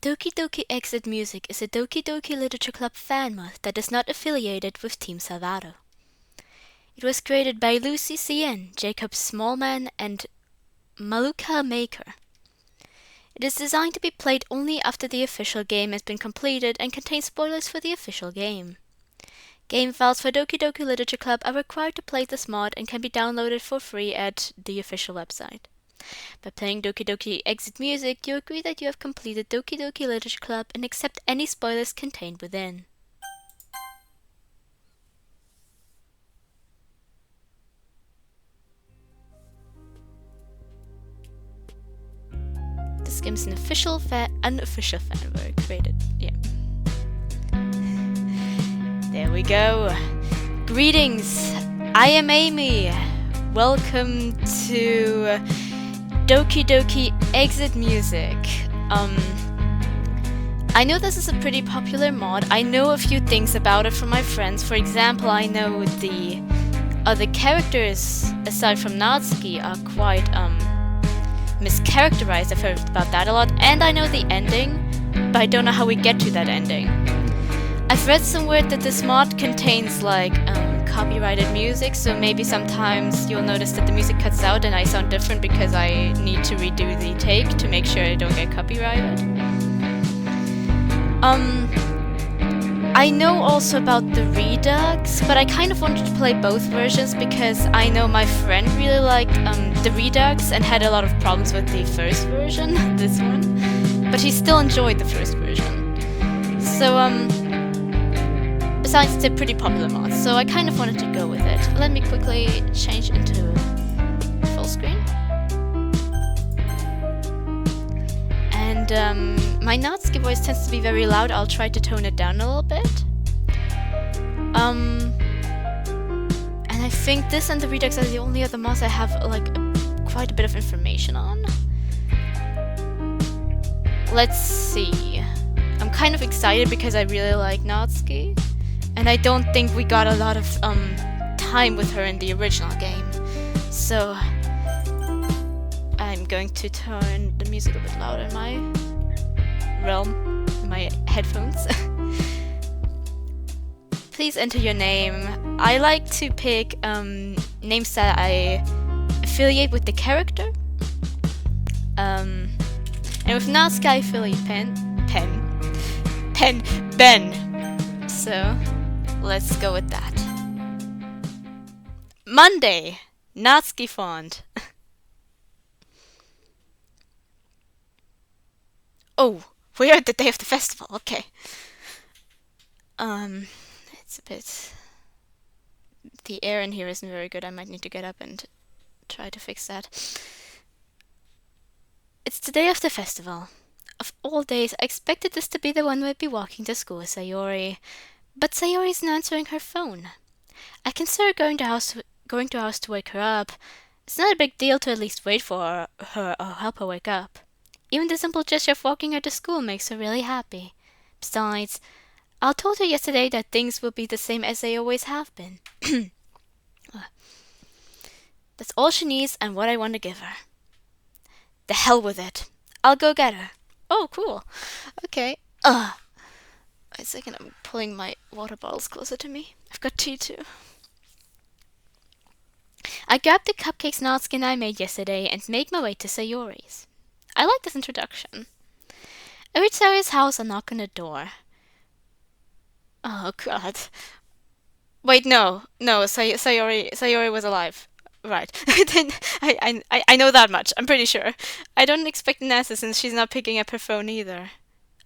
Doki Doki Exit Music is a Doki Doki Literature Club fan mod that is not affiliated with Team Salvado. It was created by Lucy CN, Jacob Smallman, and Maluka Maker. It is designed to be played only after the official game has been completed and contains spoilers for the official game. Game files for Doki Doki Literature Club are required to play this mod and can be downloaded for free at the official website. By playing Doki Doki Exit Music, you agree that you have completed Doki Doki Literature Club and accept any spoilers contained within. This game is an unofficial fanware created. Yeah. There we go. Greetings, I am Amy. Welcome to Doki Doki Exit Music. I know this is a pretty popular mod. I know a few things about it from my friends. For example, I know the other characters, aside from Natsuki, are quite mischaracterized. I've heard about that a lot. And I know the ending, but I don't know how we get to that ending. I've read somewhere that this mod contains like copyrighted music, so maybe sometimes you'll notice that the music cuts out and I sound different because I need to redo the take to make sure I don't get copyrighted. I know also about the Redux, but I kind of wanted to play both versions because I know my friend really liked the Redux and had a lot of problems with the first version, this one, but he still enjoyed the first version. So besides, it's a pretty popular mod, so I kind of wanted to go with it. Let me quickly change into full screen. And my Natsuki voice tends to be very loud. I'll try to tone it down a little bit. And I think this and the Redux are the only other mods I have like quite a bit of information on. Let's see. I'm kind of excited because I really like Natsuki. And I don't think we got a lot of time with her in the original game. So I'm going to turn the music a bit louder in my realm, in my headphones. Please enter your name. I like to pick names that I affiliate with the character. And with Natsuki I affiliate Ben. So let's go with that. Monday, Natsuki font. Oh, we are at the day of the festival. Okay. It's a bit. The air in here isn't very good. I might need to get up and try to fix that. It's the day of the festival. Of all days, I expected this to be the one we'd be walking to school with Sayori. But Sayori isn't answering her phone. I consider going to house to wake her up. It's not a big deal to at least wait for her or help her wake up. Even the simple gesture of walking her to school makes her really happy. Besides, I told her yesterday that things will be the same as they always have been. That's all she needs and what I want to give her. The hell with it. I'll go get her. Oh, cool. Okay. Wait a second, I'm pulling my water bottles closer to me. I've got tea too. I grabbed the cupcakes Natsuki and I made yesterday and made my way to Sayori's. I like this introduction. I reach Sayori's house and knock on the door. Oh god. Wait, no, Sayori was alive. Right. I know that much, I'm pretty sure. I don't expect an answer since she's not picking up her phone either.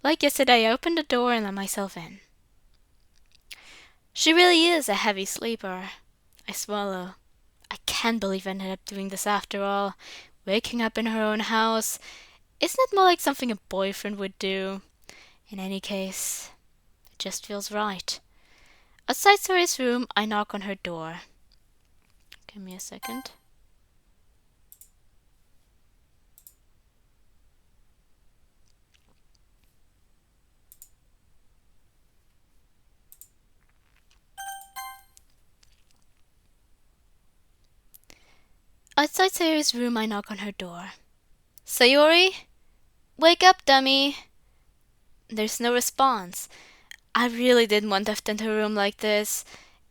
Like yesterday, I opened the door and let myself in. She really is a heavy sleeper. I swallow. I can't believe I ended up doing this after all. Waking up in her own house. Isn't it more like something a boyfriend would do? In any case, it just feels right. Outside Sayori's room, I knock on her door. Give me a second. Outside Sayori's room, I knock on her door. Sayori? Wake up, dummy. There's no response. I really didn't want to enter her room like this.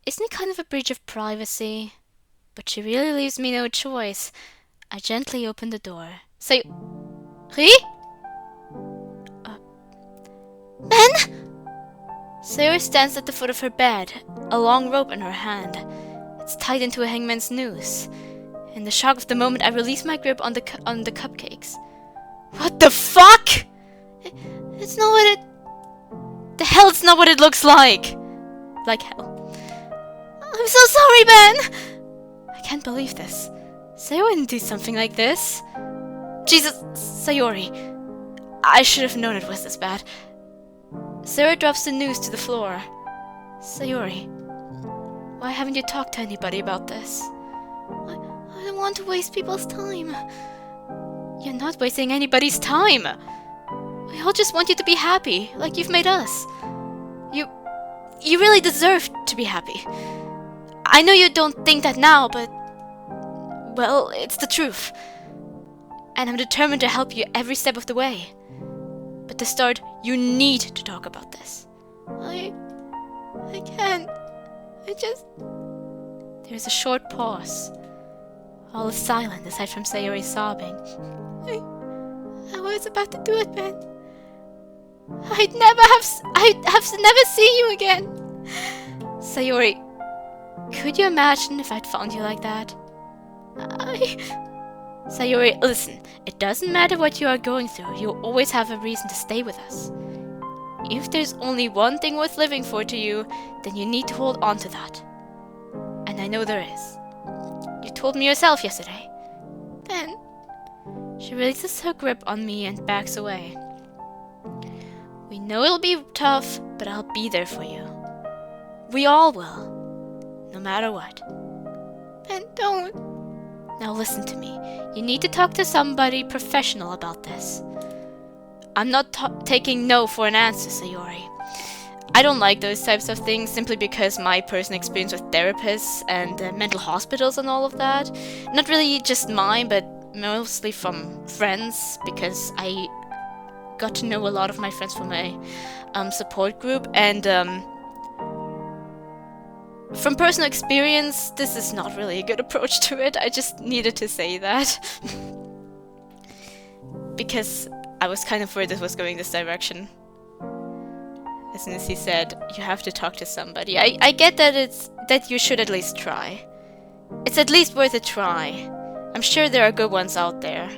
Isn't it kind of a breach of privacy? But she really leaves me no choice. I gently open the door. Say, Ri? Ben? Sayori stands at the foot of her bed, a long rope in her hand. It's tied into a hangman's noose. In the shock of the moment, I release my grip on the cupcakes. What the fuck? It's not what it... The hell, it's not what it looks like! Like hell. I'm so sorry, Ben! I can't believe this. Sayori didn't do something like this. Jesus, Sayori. I should have known it was this bad. Sayori drops the noose to the floor. Sayori, why haven't you talked to anybody about this? I don't want to waste people's time. You're not wasting anybody's time. We all just want you to be happy, like you've made us. You really deserve to be happy. I know you don't think that now, but... well, it's the truth. And I'm determined to help you every step of the way. But to start, you need to talk about this. I can't. There's a short pause. All is silent aside from Sayori sobbing. I was about to do it, Ben. I'd never see you again. Sayori, could you imagine if I'd found you like that? Sayori, listen, it doesn't matter what you are going through, you'll always have a reason to stay with us. If there's only one thing worth living for to you, then you need to hold on to that. And I know there is. You told me yourself yesterday. Ben. She releases her grip on me and backs away. We know it'll be tough, but I'll be there for you. We all will. No matter what. Ben, don't. Now listen to me. You need to talk to somebody professional about this. I'm not taking no for an answer, Sayori. I don't like those types of things simply because my personal experience with therapists and mental hospitals and all of that. Not really just mine, but mostly from friends, because I got to know a lot of my friends from my support group, and from personal experience, this is not really a good approach to it. I just needed to say that. Because I was kind of worried this was going this direction. As soon as he said, you have to talk to somebody. I get that you should at least try. It's at least worth a try. I'm sure there are good ones out there.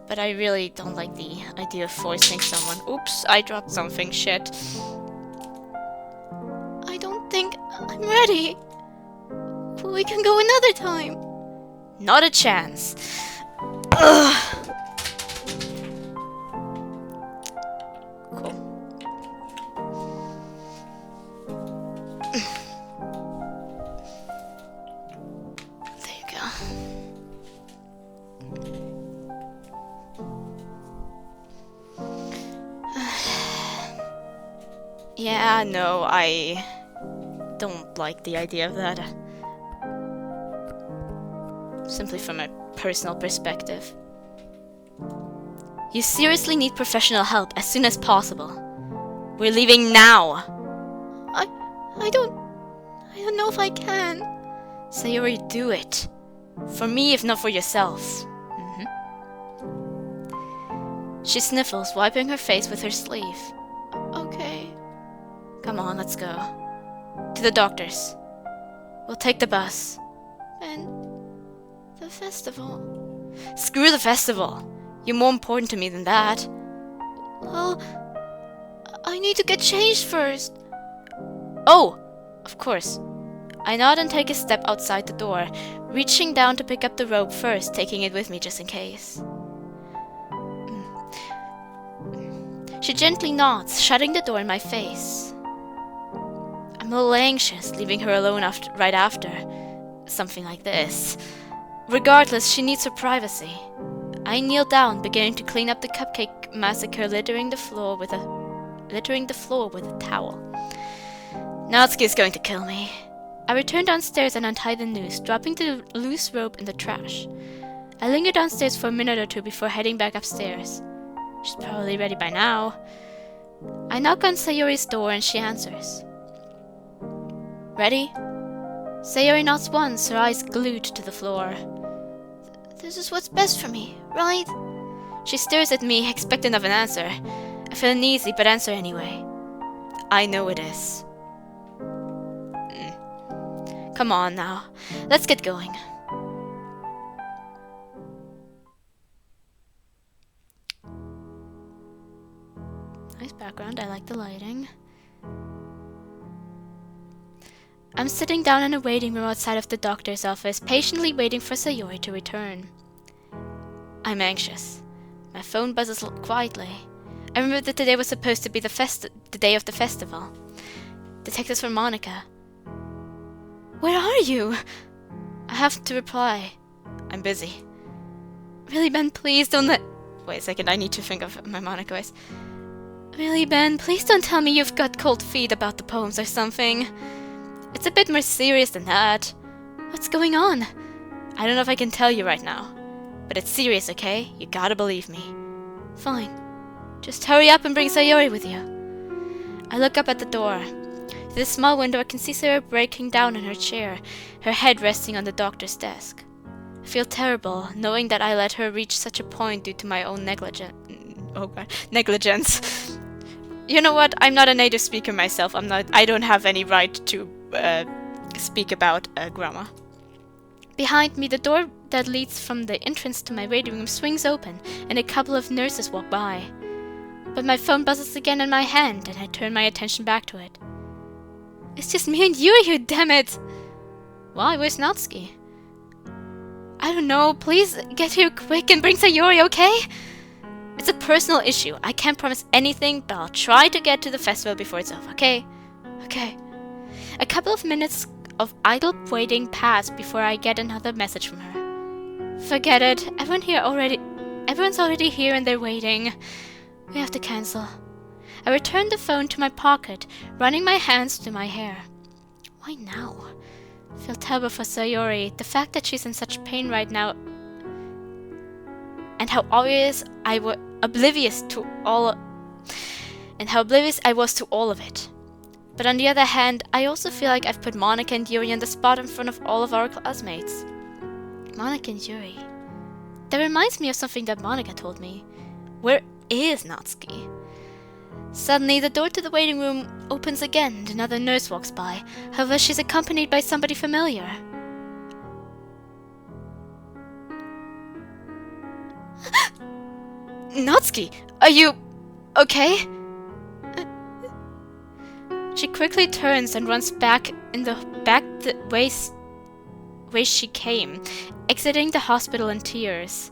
But I really don't like the idea of forcing someone. Oops, I dropped something, shit. I don't think I'm ready. We can go another time. Not a chance. Ugh. Cool. There you go. Yeah, no, I don't like the idea of that. Simply from a personal perspective. You seriously need professional help as soon as possible. We're leaving now. I don't know if I can. Sayori, do it. For me, if not for yourself. She sniffles, wiping her face with her sleeve. Okay. Come on, let's go. To the doctor's. We'll take the bus. And the festival. Screw the festival. You're more important to me than that. Well, I need to get changed first. Oh, of course. I nod and take a step outside the door, reaching down to pick up the rope first, taking it with me just in case. She gently nods, shutting the door in my face. I'm a little anxious, leaving her alone right after something like this. Regardless, she needs her privacy. I kneel down, beginning to clean up the cupcake massacre, littering the floor with a towel. Natsuki's going to kill me. I return downstairs and untie the noose, dropping the loose rope in the trash. I linger downstairs for a minute or two before heading back upstairs. She's probably ready by now. I knock on Sayori's door and she answers. Ready? Sayori nods once, her eyes glued to the floor. This is what's best for me, right? She stares at me, expectant of an answer. I feel uneasy, but answer anyway. I know it is. Come on now, let's get going. Nice background, I like the lighting. I'm sitting down in a waiting room outside of the doctor's office, patiently waiting for Sayori to return. I'm anxious. My phone buzzes quietly. I remember that today was supposed to be the day of the festival. The text is from Monica. Where are you? I have to reply. I'm busy. Really, Ben, please don't let... Wait a second, I need to think of my Monica voice. Really, Ben, please don't tell me you've got cold feet about the poems or something. It's a bit more serious than that. What's going on? I don't know if I can tell you right now. But it's serious, okay? You gotta believe me. Fine. Just hurry up and bring Sayori with you. I look up at the door. Through the small window I can see Sayori breaking down in her chair, her head resting on the doctor's desk. I feel terrible, knowing that I let her reach such a point due to my own negligence. You know what? I'm not a native speaker myself. I don't have any right to speak about grammar. Behind me, the door that leads from the entrance to my waiting room swings open, and a couple of nurses walk by. But my phone buzzes again in my hand, and I turn my attention back to it. It's just me and you here, damn it! Why, where's Natsuki? I don't know, please get here quick and bring Sayori, okay? It's a personal issue. I can't promise anything, but I'll try to get to the festival before it's over, okay? Okay. A couple of minutes of idle waiting pass before I get another message from her. Forget it. Everyone's already here and they're waiting. We have to cancel. I return the phone to my pocket, running my hands through my hair. Why now? I feel terrible for Sayori. The fact that she's in such pain right now, and how oblivious I was to all of it. But on the other hand, I also feel like I've put Monica and Yuri on the spot in front of all of our classmates. Monica and Yuri. That reminds me of something that Monica told me. Where is Natsuki? Suddenly, the door to the waiting room opens again and another nurse walks by. However, she's accompanied by somebody familiar. Natsuki, are you okay? She quickly turns and runs back the way she came, exiting the hospital in tears.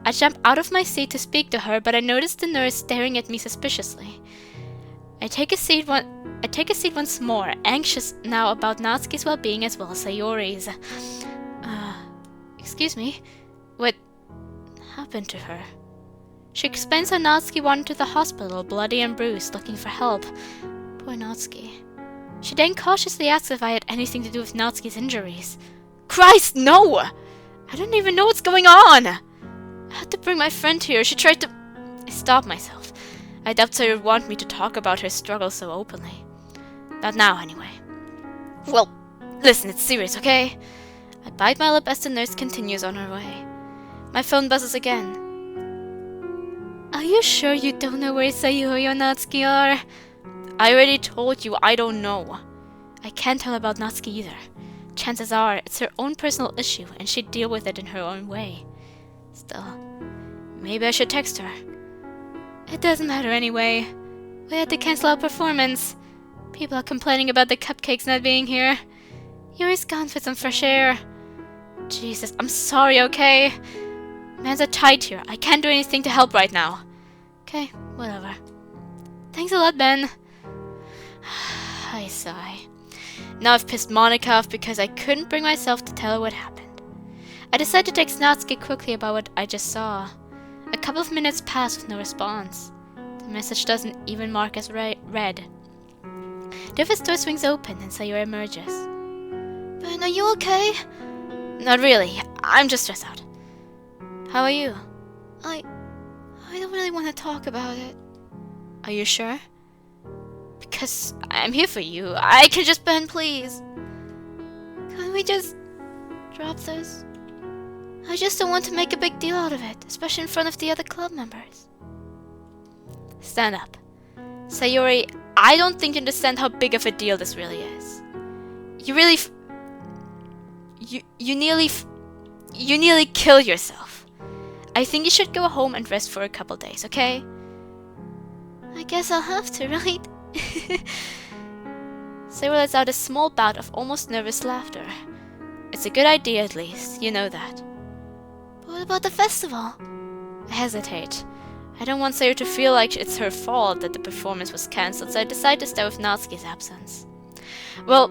I jump out of my seat to speak to her, but I notice the nurse staring at me suspiciously. I take a seat once more, anxious now about Natsuki's well-being as well as Sayori's. Excuse me, what happened to her? She explains how Natsuki wandered to the hospital, bloody and bruised, looking for help. Poor Natsuki. She then cautiously asks if I had anything to do with Natsuki's injuries. Christ, no! I don't even know what's going on! I had to bring my friend here. She tried to... I stopped myself. I doubt Sayori would want me to talk about her struggle so openly. Not now, anyway. Well, listen, it's serious, okay? I bite my lip as the nurse continues on her way. My phone buzzes again. Are you sure you don't know where Sayori or Natsuki are? I already told you I don't know. I can't tell about Natsuki either. Chances are it's her own personal issue and she'd deal with it in her own way. Still, maybe I should text her. It doesn't matter anyway. We had to cancel our performance. People are complaining about the cupcakes not being here. Yuri's gone for some fresh air. Jesus, I'm sorry, okay? Hands are tight here. I can't do anything to help right now. Okay, whatever. Thanks a lot, Ben. I sigh. Now I've pissed Monica off because I couldn't bring myself to tell her what happened. I decide to text Natsuki quickly about what I just saw. A couple of minutes pass with no response. The message doesn't even mark as read. The office door swings open and Sayori emerges. Ben, are you okay? Not really. I'm just stressed out. How are you? I I don't really want to talk about it. Are you sure? Because I'm here for you. I can just Ben, please. Can we just drop this? I just don't want to make a big deal out of it, especially in front of the other club members. Stand up. Sayori, I don't think you understand how big of a deal this really is. You really you nearly killed yourself. I think you should go home and rest for a couple days, okay? I guess I'll have to, right? Sayori lets out a small bout of almost nervous laughter. It's a good idea, at least. You know that. But what about the festival? I hesitate. I don't want Sayori to feel like it's her fault that the performance was cancelled, so I decide to stay with Natsuki's absence. Well,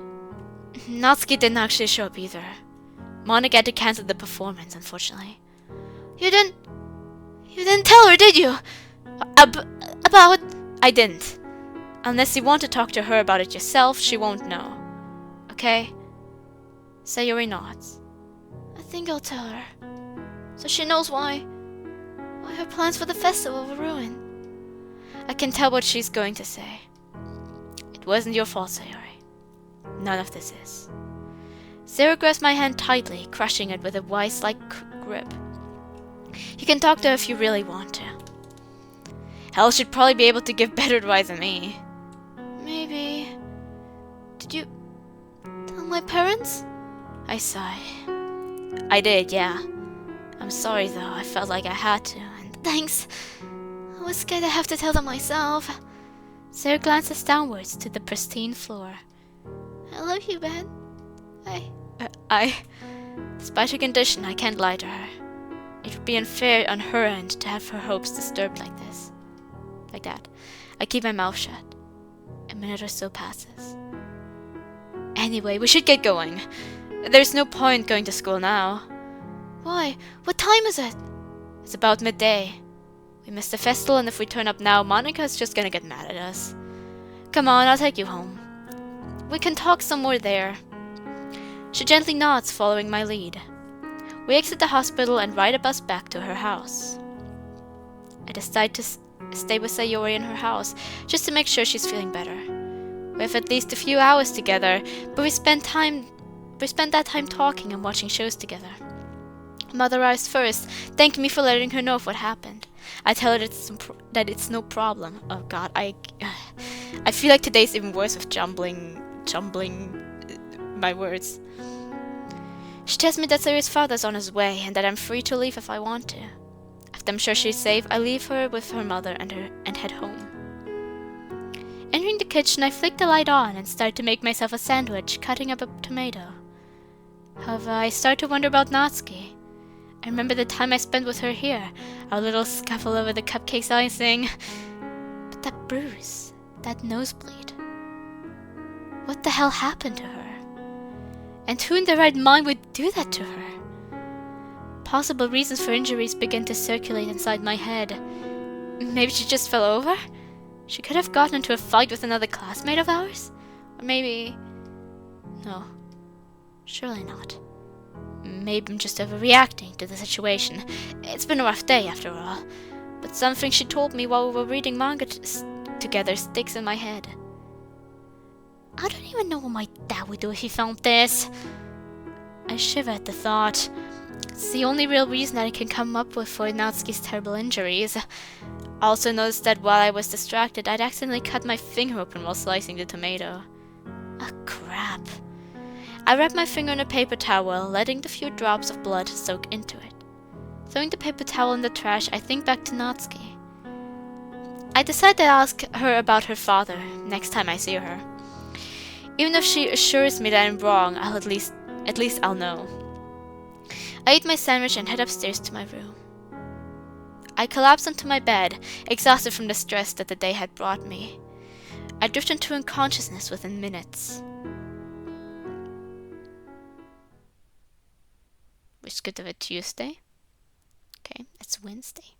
Natsuki didn't actually show up either. Monica had to cancel the performance, unfortunately. You didn't tell her, did you? About... I didn't. Unless you want to talk to her about it yourself, she won't know. Okay? Sayori nods. I think I'll tell her. So she knows why her plans for the festival were ruined. I can tell what she's going to say. It wasn't your fault, Sayori. None of this is. Sayori grasps my hand tightly, crushing it with a vice-like grip. You can talk to her if you really want to. Hell, she'd probably be able to give better advice than me. Maybe... Did you tell my parents? I sigh. I did, yeah. I'm sorry though, I felt like I had to, and thanks. I was scared I'd have to tell them myself. Sarah glances downwards to the pristine floor. I love you, Ben. Despite her condition, I can't lie to her. It would be unfair on her end to have her hopes disturbed like this. Like that. I keep my mouth shut. A minute or so passes. Anyway, we should get going. There's no point going to school now. Why? What time is it? It's about midday. We missed the festival, and if we turn up now, Monica's just gonna get mad at us. Come on, I'll take you home. We can talk some more there. She gently nods, following my lead. We exit the hospital and ride a bus back to her house. I decide to stay with Sayori in her house, just to make sure she's feeling better. We have at least a few hours together, but we spend that time talking and watching shows together. Mother arrives first, thanking me for letting her know of what happened. I tell her that it's no problem. Oh god, I feel like today's even worse with jumbling my words. She tells me that Sayori's father's on his way and that I'm free to leave if I want to. After I'm sure she's safe, I leave her with her mother and head home. Entering the kitchen, I flick the light on and start to make myself a sandwich, cutting up a tomato. However, I start to wonder about Natsuki. I remember the time I spent with her here, our little scuffle over the cupcake's icing. But that bruise, that nosebleed. What the hell happened to her? And who in their right mind would do that to her? Possible reasons for injuries begin to circulate inside my head. Maybe she just fell over? She could have gotten into a fight with another classmate of ours? Or maybe... No. Surely not. Maybe I'm just overreacting to the situation. It's been a rough day, after all. But something she told me while we were reading manga together sticks in my head. I don't even know what my dad would do if he found this. I shiver at the thought. It's the only real reason that I can come up with for Natsuki's terrible injuries. I also noticed that while I was distracted, I'd accidentally cut my finger open while slicing the tomato. Ah, crap. I wrap my finger in a paper towel, letting the few drops of blood soak into it. Throwing the paper towel in the trash, I think back to Natsuki. I decide to ask her about her father next time I see her. Even if she assures me that I'm wrong, at least I'll know. I eat my sandwich and head upstairs to my room. I collapse onto my bed, exhausted from the stress that the day had brought me. I drift into unconsciousness within minutes. Which could have a Tuesday. Okay, it's Wednesday.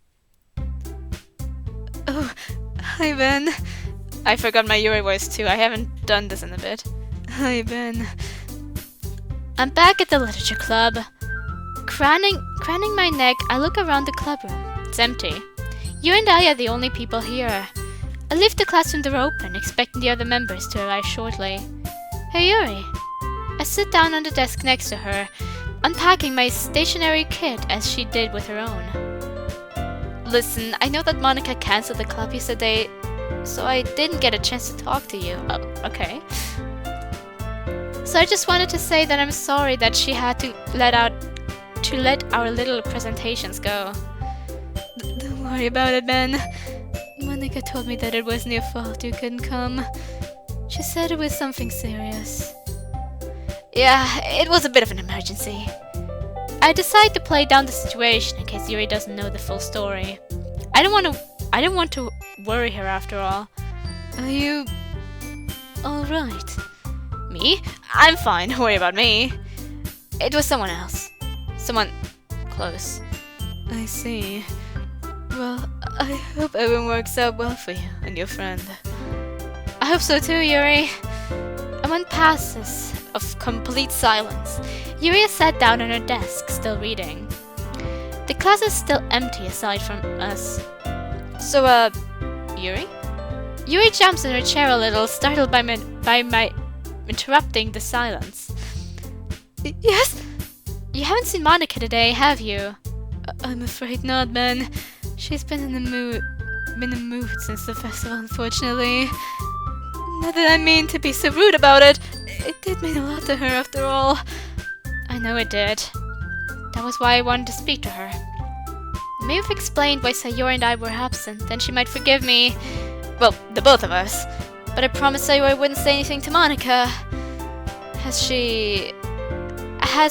Oh, hi Ben. I forgot my Yuri voice too. I haven't done this in a bit. Hi Ben. I'm back at the literature club. Craning my neck, I look around the clubroom. It's empty. You and I are the only people here. I leave the classroom door open, expecting the other members to arrive shortly. Hey Yuri. I sit down on the desk next to her, unpacking my stationery kit as she did with her own. Listen, I know that Monica cancelled the club yesterday, so I didn't get a chance to talk to you. Oh, okay. So I just wanted to say that I'm sorry that she had to let our little presentations go. Don't worry about it, Ben. Monica told me that it wasn't your fault you couldn't come. She said it was something serious. Yeah, it was a bit of an emergency. I decide to play down the situation in case Yuri doesn't know the full story. I don't want to worry her after all. Are you alright? Me? I'm fine, don't worry about me. It was someone else. Someone close. I see. Well, I hope everything works out well for you and your friend. I hope so too, Yuri. A month passes of complete silence. Yuri has sat down on her desk, still reading. The class is still empty aside from us. So, Yuri? Yuri jumps in her chair a little, startled by my interrupting the silence. Yes? You haven't seen Monica today, have you? I'm afraid not, Ben. She's been in a mood since the festival, unfortunately. Not that I mean to be so rude about it. It did mean a lot to her, after all. I know it did. That was why I wanted to speak to her. I may have explained why Sayori and I were absent, then she might forgive me. Well, the both of us. But I promised Sayori I wouldn't say anything to Monica. Has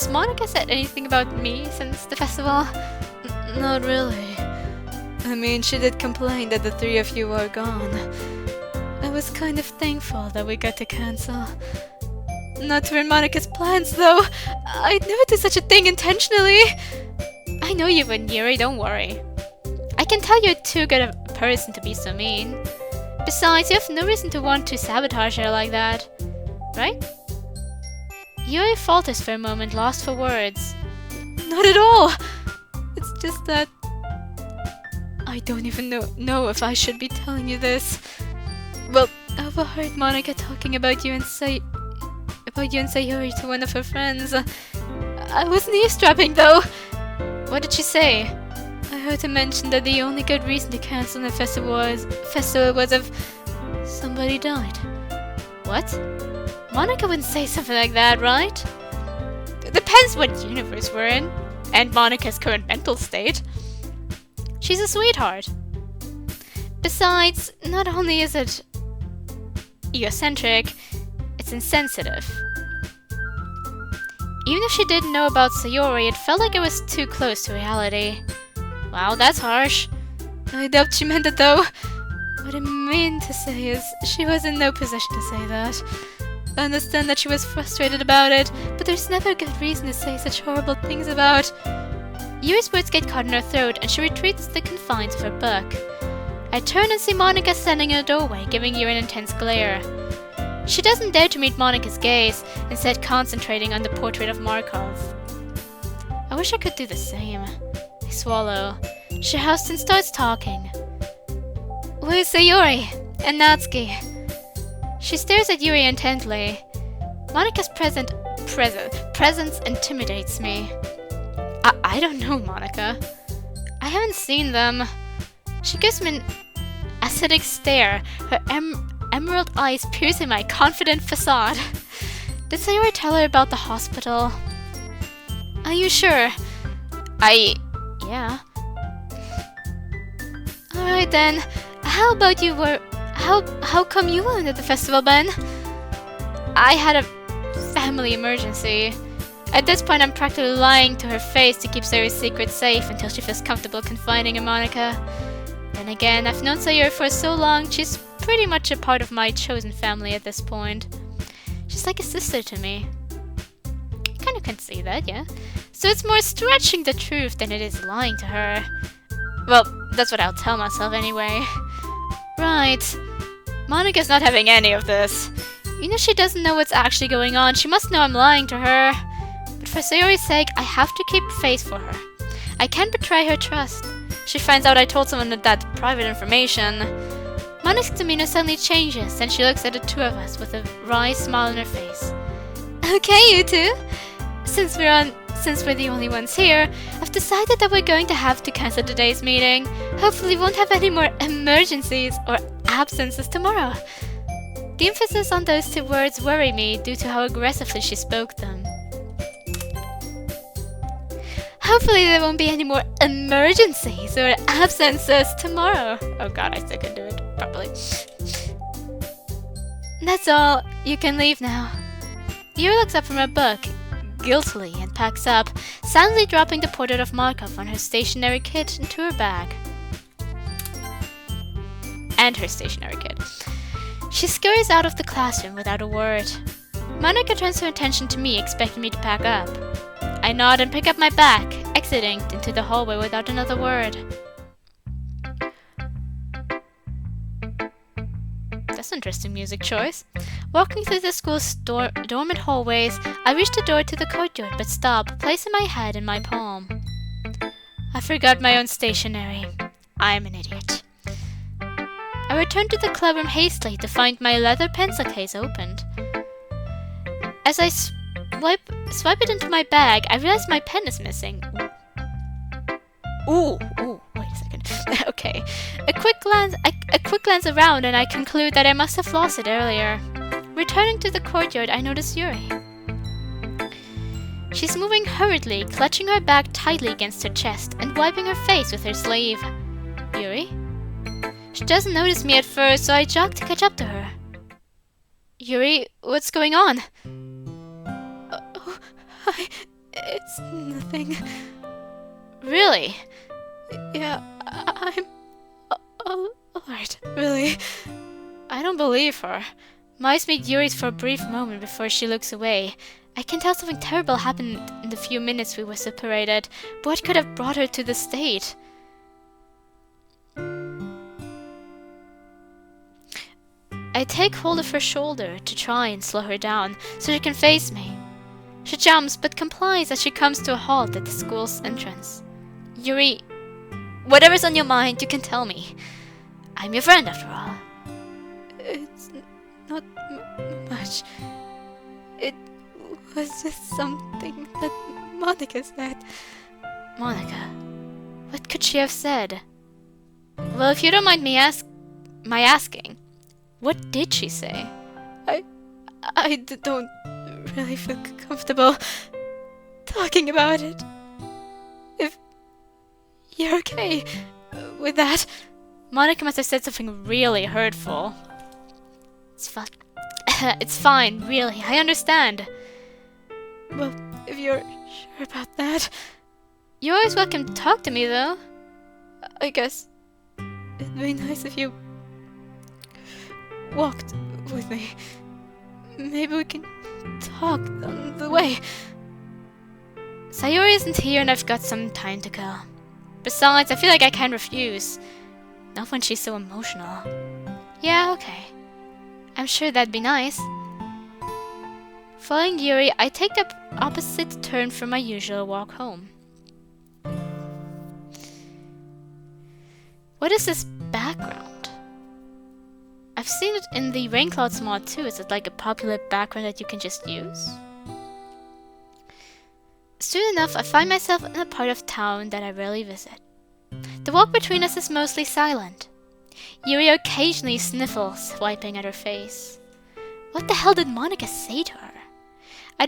Monica said anything about me since the festival? Not really. I mean, she did complain that the three of you are gone. I was kind of thankful that we got to cancel. Not to ruin Monica's plans, though. I'd never do such a thing intentionally. I know you wouldn't, Yuri, don't worry. I can tell you're too good a person to be so mean. Besides, you have no reason to want to sabotage her like that. Right? Yuri falters for a moment, lost for words. Not at all! It's just that... I don't even know if I should be telling you this. Well, I overheard Monica talking about you and Sayori to one of her friends. I wasn't eavesdropping, though. What did she say? I heard her mention that the only good reason to cancel the festival was if somebody died. What? Monica wouldn't say something like that, right? Depends what universe we're in, and Monica's current mental state. She's a sweetheart. Besides, not only is it egocentric, it's insensitive. Even if she didn't know about Sayori, it felt like it was too close to reality. Wow, that's harsh. I doubt she meant it though. What I mean to say is, she was in no position to say that. I understand that she was frustrated about it, but there's never a good reason to say such horrible things about... Yuri's words get caught in her throat and she retreats to the confines of her book. I turn and see Monica standing in the doorway, giving Yuri an intense glare. She doesn't dare to meet Monica's gaze, instead concentrating on the portrait of Markov. I wish I could do the same. I swallow. She houses and starts talking. Where's Sayori? And Natsuki? She stares at Yuri intently. Monica's presence intimidates me. I don't know, Monica. I haven't seen them. She gives me an acidic stare, her emerald eyes piercing my confident facade. Did Sayori tell her about the hospital? Are you sure? Yeah. Alright then, how about you were... How come you weren't at the festival, Ben? I had a family emergency. At this point, I'm practically lying to her face to keep Sayori's secret safe until she feels comfortable confiding in Monica. Then again, I've known Sayori for so long, she's pretty much a part of my chosen family at this point. She's like a sister to me. Kinda can see that, yeah? So it's more stretching the truth than it is lying to her. Well, that's what I'll tell myself anyway. Right. Monica's not having any of this. Even if she doesn't know what's actually going on, she must know I'm lying to her. But for Sayori's sake, I have to keep faith for her. I can't betray her trust. she finds out I told someone that private information. Monika's demeanor suddenly changes, and she looks at the two of us with a wry smile on her face. Okay, you two. Since we're the only ones here, I've decided that we're going to have to cancel today's meeting. Hopefully we won't have any more emergencies or absences tomorrow. The emphasis on those two words worry me due to how aggressively she spoke them. Hopefully there won't be any more emergencies or absences tomorrow. Oh god, I still can do it properly. That's all. You can leave now. Yuri looks up from her book guiltily and packs up, silently dropping the portrait of Markov on her stationary kit into her bag. And her stationary kit. She scurries out of the classroom without a word. Monika turns her attention to me, expecting me to pack up. I nod and pick up my bag, exiting into the hallway without another word. That's an interesting music choice. Walking through the school's dormant hallways, I reach the door to the courtyard but stop, placing my head in my palm. I forgot my own stationery. I am an idiot. I return to the clubroom hastily to find my leather pencil case opened. As I swipe it into my bag, I realize my pen is missing. Ooh, wait a second. Okay. A quick glance around and I conclude that I must have lost it earlier. Returning to the courtyard, I notice Yuri. She's moving hurriedly, clutching her bag tightly against her chest and wiping her face with her sleeve. Yuri? She doesn't notice me at first, so I jog to catch up to her. Yuri, what's going on? Oh, it's nothing. Really? Yeah, I'm alright, really. I don't believe her. My eyes meet Yuri's for a brief moment before she looks away. I can tell something terrible happened in the few minutes we were separated, but what could have brought her to this state? I take hold of her shoulder to try and slow her down so she can face me. She jumps but complies as she comes to a halt at the school's entrance. Yuri, whatever's on your mind, you can tell me. I'm your friend after all. It's not much. It was just something that Monika said. Monika? What could she have said? Well, if you don't mind my asking, what did she say? I don't really feel comfortable talking about it. If you're okay with that. Monika must have said something really hurtful. It's fine, really. I understand. Well, if you're sure about that. You're always welcome to talk to me, though. I guess it'd be nice if you walked with me. Maybe we can talk on the way. Sayuri isn't here and I've got some time to go. Besides, I feel like I can't refuse. Not when she's so emotional. Yeah, okay. I'm sure that'd be nice. Following Yuri, I take the opposite turn from my usual walk home. What is this background? I've seen it in the Rainclouds mod too. Is it like a popular background that you can just use? Soon enough, I find myself in a part of town that I rarely visit. The walk between us is mostly silent. Yuri occasionally sniffles, wiping at her face. What the hell did Monika say to her? I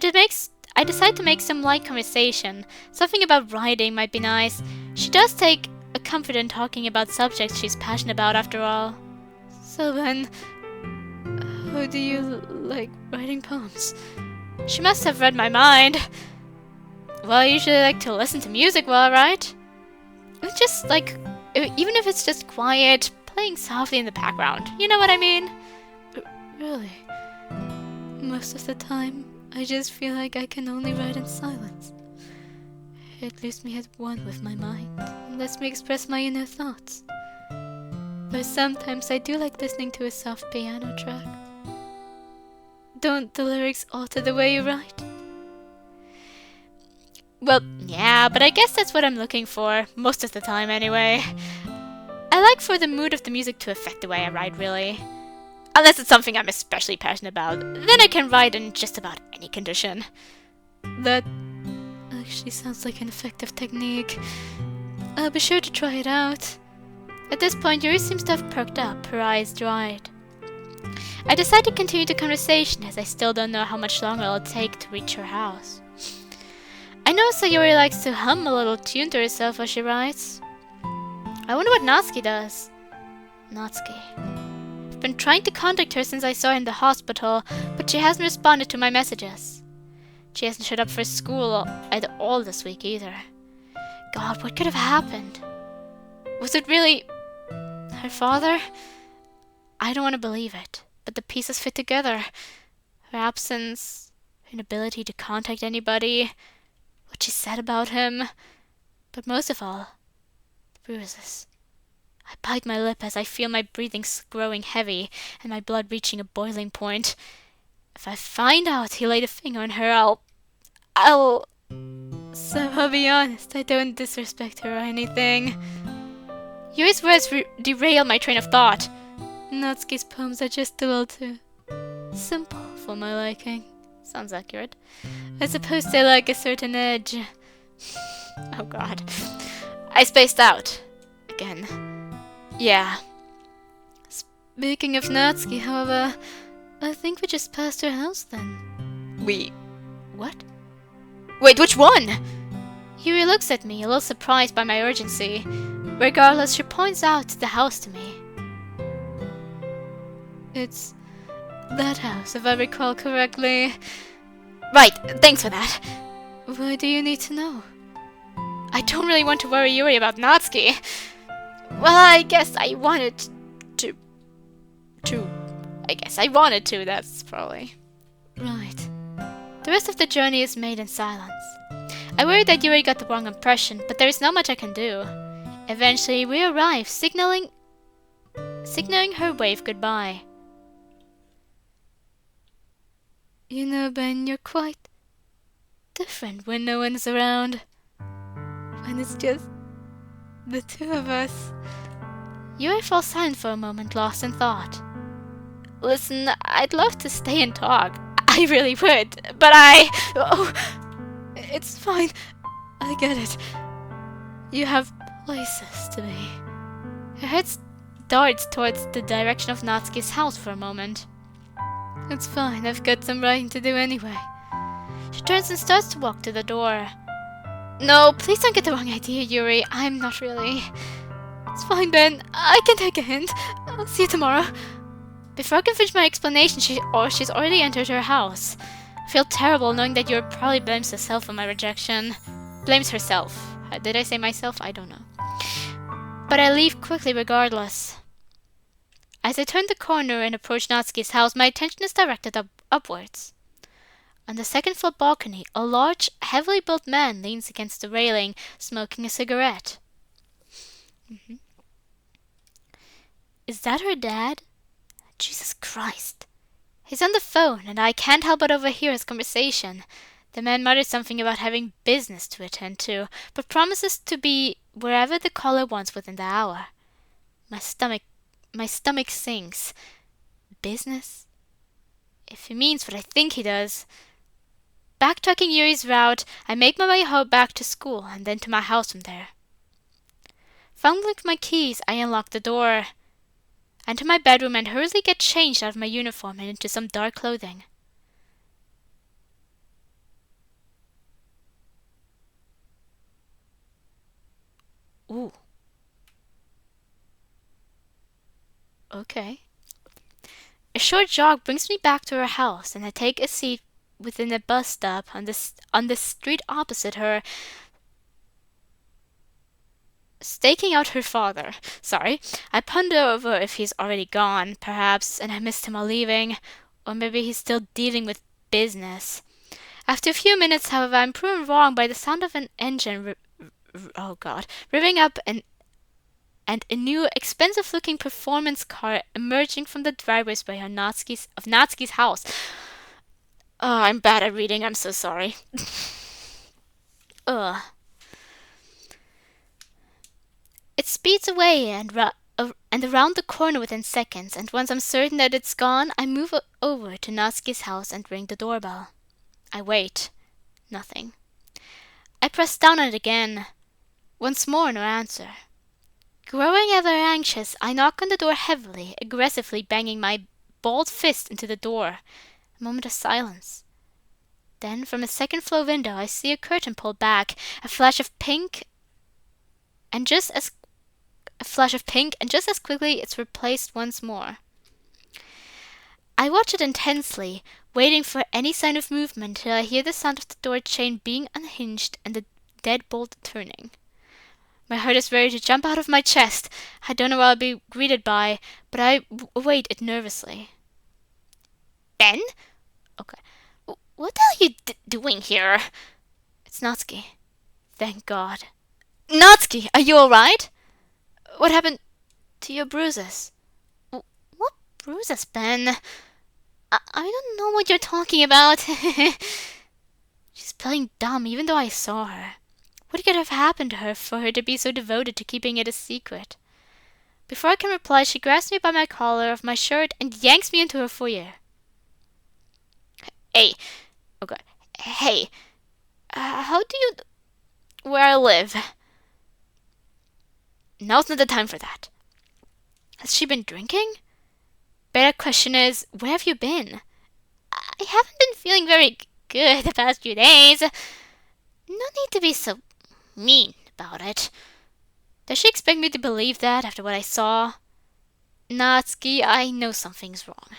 decide to make some light conversation. Something about writing might be nice. She does take a comfort in talking about subjects she's passionate about after all. So then, how do you like writing poems? She must have read my mind. Well, I usually like to listen to music while I write. It's just like, even if it's just quiet, playing softly in the background. You know what I mean? Really? Most of the time, I just feel like I can only write in silence. It leaves me at one with my mind and lets me express my inner thoughts. Though sometimes I do like listening to a soft piano track. Don't the lyrics alter the way you write? Well, yeah, but I guess that's what I'm looking for, most of the time anyway. I like for the mood of the music to affect the way I write, really. Unless it's something I'm especially passionate about, then I can write in just about any condition. That actually sounds like an effective technique. I'll be sure to try it out. At this point, Yuri seems to have perked up, her eyes dried. I decide to continue the conversation as I still don't know how much longer it'll take to reach her house. I notice that Yuri likes to hum a little tune to herself while she writes. I wonder what Natsuki does. Natsuki. I've been trying to contact her since I saw her in the hospital, but she hasn't responded to my messages. She hasn't showed up for school at all this week either. God, what could have happened? Was it really her father? I don't want to believe it, but the pieces fit together. Her absence, her inability to contact anybody, what she said about him, but most of all, the bruises. I bite my lip as I feel my breathing growing heavy and my blood reaching a boiling point. If I find out he laid a finger on her, I'll... So I'll be honest, I don't disrespect her or anything. Yuri's words derail my train of thought. Natsuki's poems are just a little too simple for my liking. Sounds accurate. I suppose they lack a certain edge. Oh god. I spaced out. Again. Yeah. Speaking of Natsuki, however, I think we just passed her house then. What? Wait, which one? Yuri looks at me, a little surprised by my urgency. Regardless, she points out the house to me. It's that house, if I recall correctly. Right, thanks for that. Why do you need to know? I don't really want to worry Yuri about Natsuki. Well, I guess I wanted to. That's probably. Right. The rest of the journey is made in silence. I worry that Yuri got the wrong impression, but there is not much I can do. Eventually, we arrive, signaling her wave goodbye. You know, Ben, you're quite different when no one's around. When it's just the two of us. Yuri falls silent for a moment, lost in thought. Listen, I'd love to stay and talk. I really would, but Oh, it's fine. I get it. You have places to be. Her head darts towards the direction of Natsuki's house for a moment. It's fine, I've got some writing to do anyway. She turns and starts to walk to the door. No, please don't get the wrong idea, Yuri. I'm not really... It's fine, Ben. I can take a hint. I'll see you tomorrow. Before I can finish my explanation, she's already entered her house. I feel terrible knowing that Yuri probably blames herself for my rejection. Blames herself. Did I say myself? I don't know. But I leave quickly regardless. As I turn the corner and approach Natsuki's house, my attention is directed upwards. On the second-floor balcony, a large, heavily built man leans against the railing, smoking a cigarette. Is that her dad? Jesus Christ. He's on the phone, and I can't help but overhear his conversation. The man mutters something about having business to attend to, but promises to be wherever the caller wants within the hour. My stomach sinks. Business? If he means what I think he does. Backtracking Yuri's route, I make my way back to school and then to my house from there. Fumbling for my keys, I unlock the door, enter my bedroom and hurriedly get changed out of my uniform and into some dark clothing. Ooh. Okay. A short jog brings me back to her house, and I take a seat within a bus stop on the street opposite her, staking out her father. Sorry. I ponder over if he's already gone, perhaps, and I missed him while leaving, or maybe he's still dealing with business. After a few minutes, however, I'm proven wrong by the sound of an engine revving up and a new, expensive-looking performance car emerging from the driveway of Natsuki's house. Oh, I'm bad at reading. I'm so sorry. Ugh. It speeds away and around the corner within seconds, and once I'm certain that it's gone, I move over to Natsuki's house and ring the doorbell. I wait. Nothing. I press down on it again. Once more, no answer. Growing ever anxious, I knock on the door heavily, aggressively banging my balled fist into the door. A moment of silence. Then, from a second-floor window, I see a curtain pulled back, a flash of pink, and just as quickly it's replaced once more. I watch it intensely, waiting for any sign of movement till I hear the sound of the door chain being unhinged and the deadbolt turning. My heart is ready to jump out of my chest. I don't know what I'll be greeted by, but I await it nervously. Ben? Okay. What are you doing here? It's Natsuki. Thank God. Natsuki, are you alright? What happened to your bruises? What bruises, Ben? I don't know what you're talking about. She's playing dumb, even though I saw her. What could have happened to her for her to be so devoted to keeping it a secret? Before I can reply, she grabs me by my collar of my shirt and yanks me into her foyer. Hey, okay. Hey, how do you... where I live? Now's not the time for that. Has she been drinking? Better question is, where have you been? I haven't been feeling very good the past few days. No need to be so mean about it. Does she expect me to believe that after what I saw? Natsuki, I know something's wrong.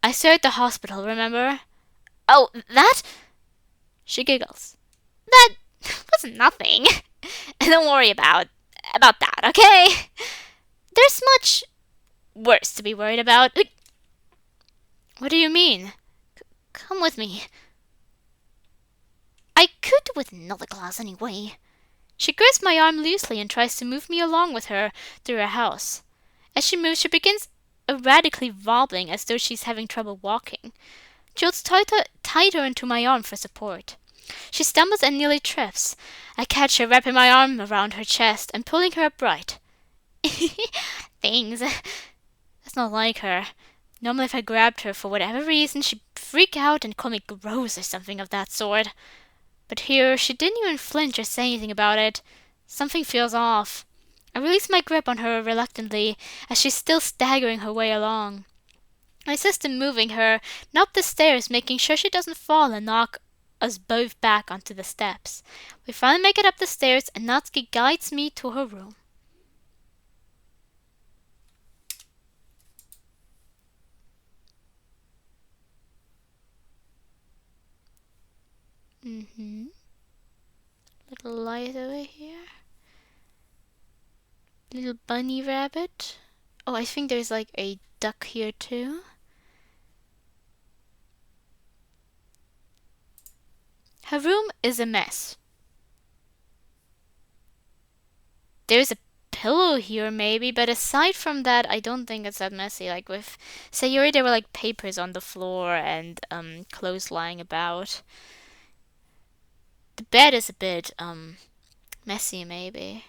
I saw her at the hospital, remember? Oh, that? She giggles. That was nothing. Don't worry about that, okay? There's much worse to be worried about. What do you mean? Come with me. I could do with another glass anyway. She grips my arm loosely and tries to move me along with her through her house. As she moves, she begins erratically wobbling as though she's having trouble walking. Jolts tighter into my arm for support. She stumbles and nearly trips. I catch her, wrapping my arm around her chest and pulling her upright. Things. That's not like her. Normally if I grabbed her for whatever reason, she'd freak out and call me gross or something of that sort. But here, she didn't even flinch or say anything about it. Something feels off. I release my grip on her reluctantly, as she's still staggering her way along. I assist in moving her, and up the stairs, making sure she doesn't fall and knock us both back onto the steps. We finally make it up the stairs, and Natsuki guides me to her room. Little light over here. Little bunny rabbit. Oh, I think there's like a duck here too. Her room is a mess. There's a pillow here maybe, but aside from that, I don't think it's that messy. Like with Sayuri, there were like papers on the floor and clothes lying about. The bed is a bit messy maybe.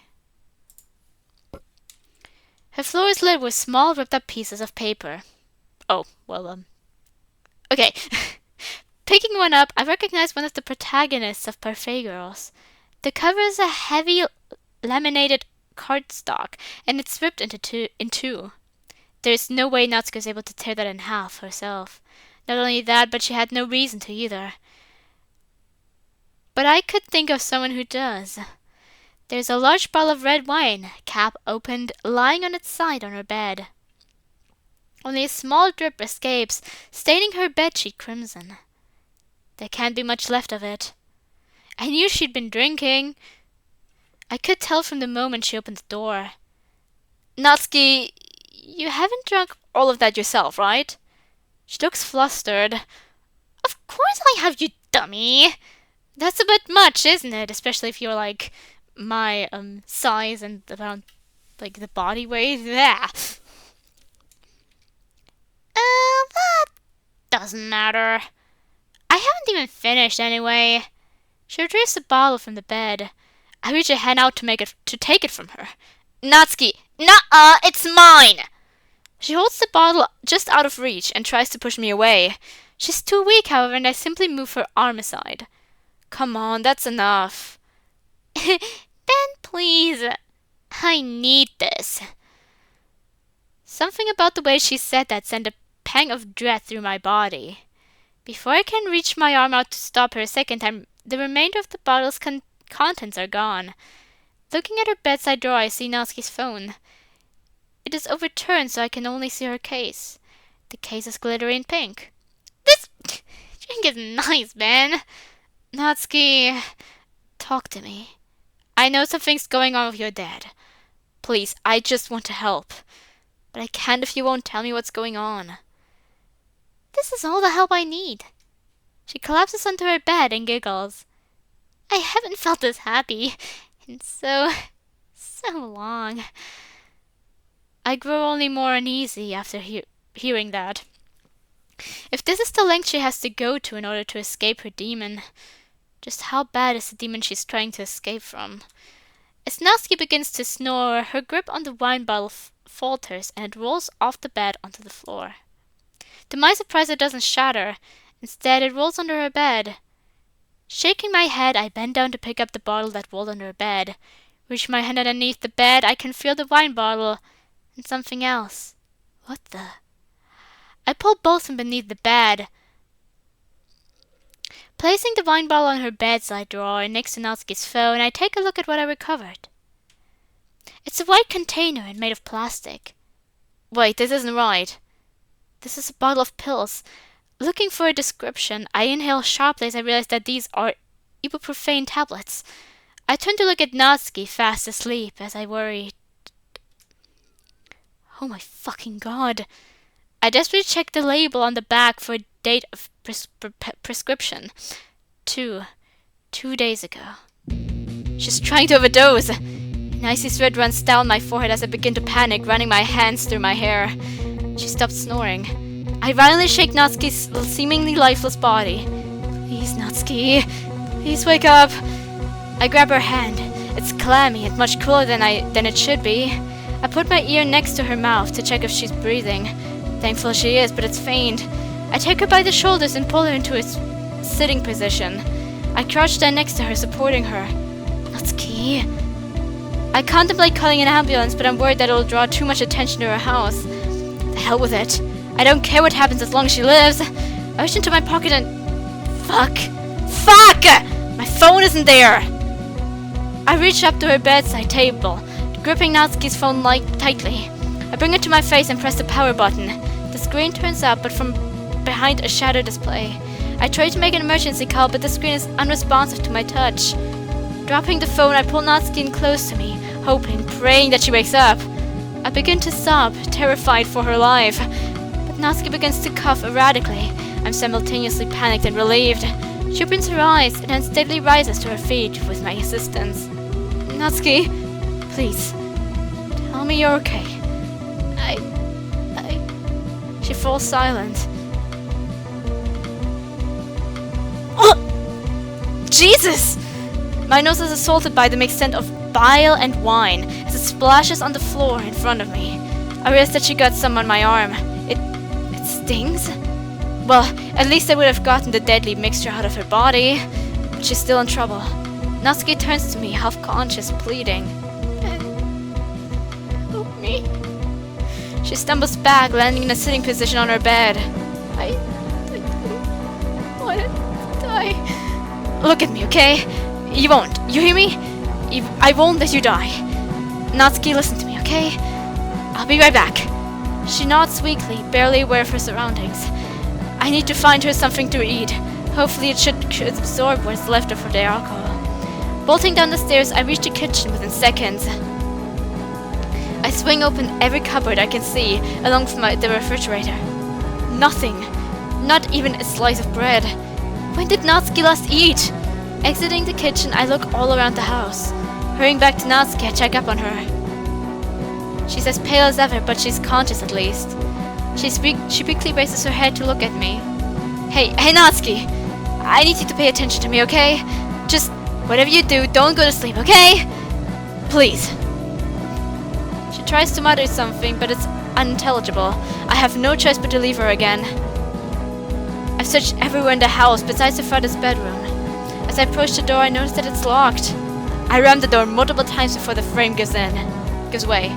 Her floor is littered with small ripped up pieces of paper. Oh, well, okay. Picking one up, I recognize one of the protagonists of Parfait Girls. The cover is a heavy laminated cardstock, and it's ripped in two. There's no way Natsuko is able to tear that in half herself. Not only that, but she had no reason to either. But I could think of someone who does. There's a large bottle of red wine, cap opened, lying on its side on her bed. Only a small drip escapes, staining her bedsheet crimson. There can't be much left of it. I knew she'd been drinking. I could tell from the moment she opened the door. Natsuki, you haven't drunk all of that yourself, right? She looks flustered. Of course I have, you dummy. That's a bit much, isn't it? Especially if you're like my size and around like the body weight. Yeah. That doesn't matter. I haven't even finished anyway. She retrieves the bottle from the bed. I reach a hand out to take it from her. Natsuki, nuh-uh, it's mine! She holds the bottle just out of reach and tries to push me away. She's too weak, however, and I simply move her arm aside. Come on, that's enough. Ben, please. I need this. Something about the way she said that sent a pang of dread through my body. Before I can reach my arm out to stop her a second time, the remainder of the bottle's contents are gone. Looking at her bedside drawer, I see Natsuki's phone. It is overturned, so I can only see her case. The case is glittery and pink. This drink is nice, Ben. Natsuki, talk to me. I know something's going on with your dad. Please, I just want to help. But I can't if you won't tell me what's going on. This is all the help I need. She collapses onto her bed and giggles. I haven't felt this happy in so long. I grow only more uneasy after hearing that. If this is the length she has to go to in order to escape her demon, just how bad is the demon she's trying to escape from? As Natsuki begins to snore, her grip on the wine bottle falters and it rolls off the bed onto the floor. To my surprise, it doesn't shatter. Instead, it rolls under her bed. Shaking my head, I bend down to pick up the bottle that rolled under her bed. Reach my hand underneath the bed, I can feel the wine bottle and something else. What the? I pull both from beneath the bed. Placing the wine bottle on her bedside drawer next to Natsuki's phone, I take a look at what I recovered. It's a white container and made of plastic. Wait, this isn't right. This is a bottle of pills. Looking for a description, I inhale sharply as I realize that these are ibuprofen tablets. I turn to look at Natsuki, fast asleep, as I worry. Oh my fucking god. I desperately check the label on the back for a date of prescription. 2 days ago. She's trying to overdose. An icy sweat runs down my forehead as I begin to panic, running my hands through my hair. She stops snoring. I violently shake Natsuki's seemingly lifeless body. Please, Natsuki. Please wake up. I grab her hand. It's clammy and much cooler than it should be. I put my ear next to her mouth to check if she's breathing. Thankful she is, but it's faint. I take her by the shoulders and pull her into a sitting position. I crouch down next to her, supporting her. Natsuki. I contemplate calling an ambulance, but I'm worried that it'll draw too much attention to her house. The hell with it. I don't care what happens as long as she lives. I reach into my pocket and... Fuck! My phone isn't there! I reach up to her bedside table, gripping Natsuki's phone tightly. I bring it to my face and press the power button. The screen turns up, but from behind a shadow display. I try to make an emergency call, but the screen is unresponsive to my touch. Dropping the phone, I pull Natsuki in close to me, hoping, praying that she wakes up. I begin to sob, terrified for her life. But Natsuki begins to cough erratically. I'm simultaneously panicked and relieved. She opens her eyes and unsteadily rises to her feet with my assistance. Natsuki, please, tell me you're okay. She falls silent. Oh! Jesus! My nose is assaulted by the mixed scent of bile and wine as it splashes on the floor in front of me. I realize that she got some on my arm. It stings? Well, at least I would have gotten the deadly mixture out of her body. But she's still in trouble. Natsuki turns to me, half-conscious, pleading. Help me. She stumbles back, landing in a sitting position on her bed. I don't want to die. Look at me, okay? You won't. You hear me? I won't let you die. Natsuki, listen to me, okay? I'll be right back. She nods weakly, barely aware of her surroundings. I need to find her something to eat. Hopefully it should absorb what's left of her alcohol. Bolting down the stairs, I reach the kitchen within seconds. I swing open every cupboard I can see, along with the refrigerator. Nothing. Not even a slice of bread. When did Natsuki last eat? Exiting the kitchen, I look all around the house. Hurrying back to Natsuki, I check up on her. She's as pale as ever, but she's conscious at least. She quickly raises her head to look at me. Hey Natsuki! I need you to pay attention to me, okay? Just, whatever you do, don't go to sleep, okay? Please. She tries to mutter something, but it's unintelligible. I have no choice but to leave her again. I've searched everywhere in the house, besides her father's bedroom. As I approach the door, I notice that it's locked. I ram the door multiple times before the frame gives way.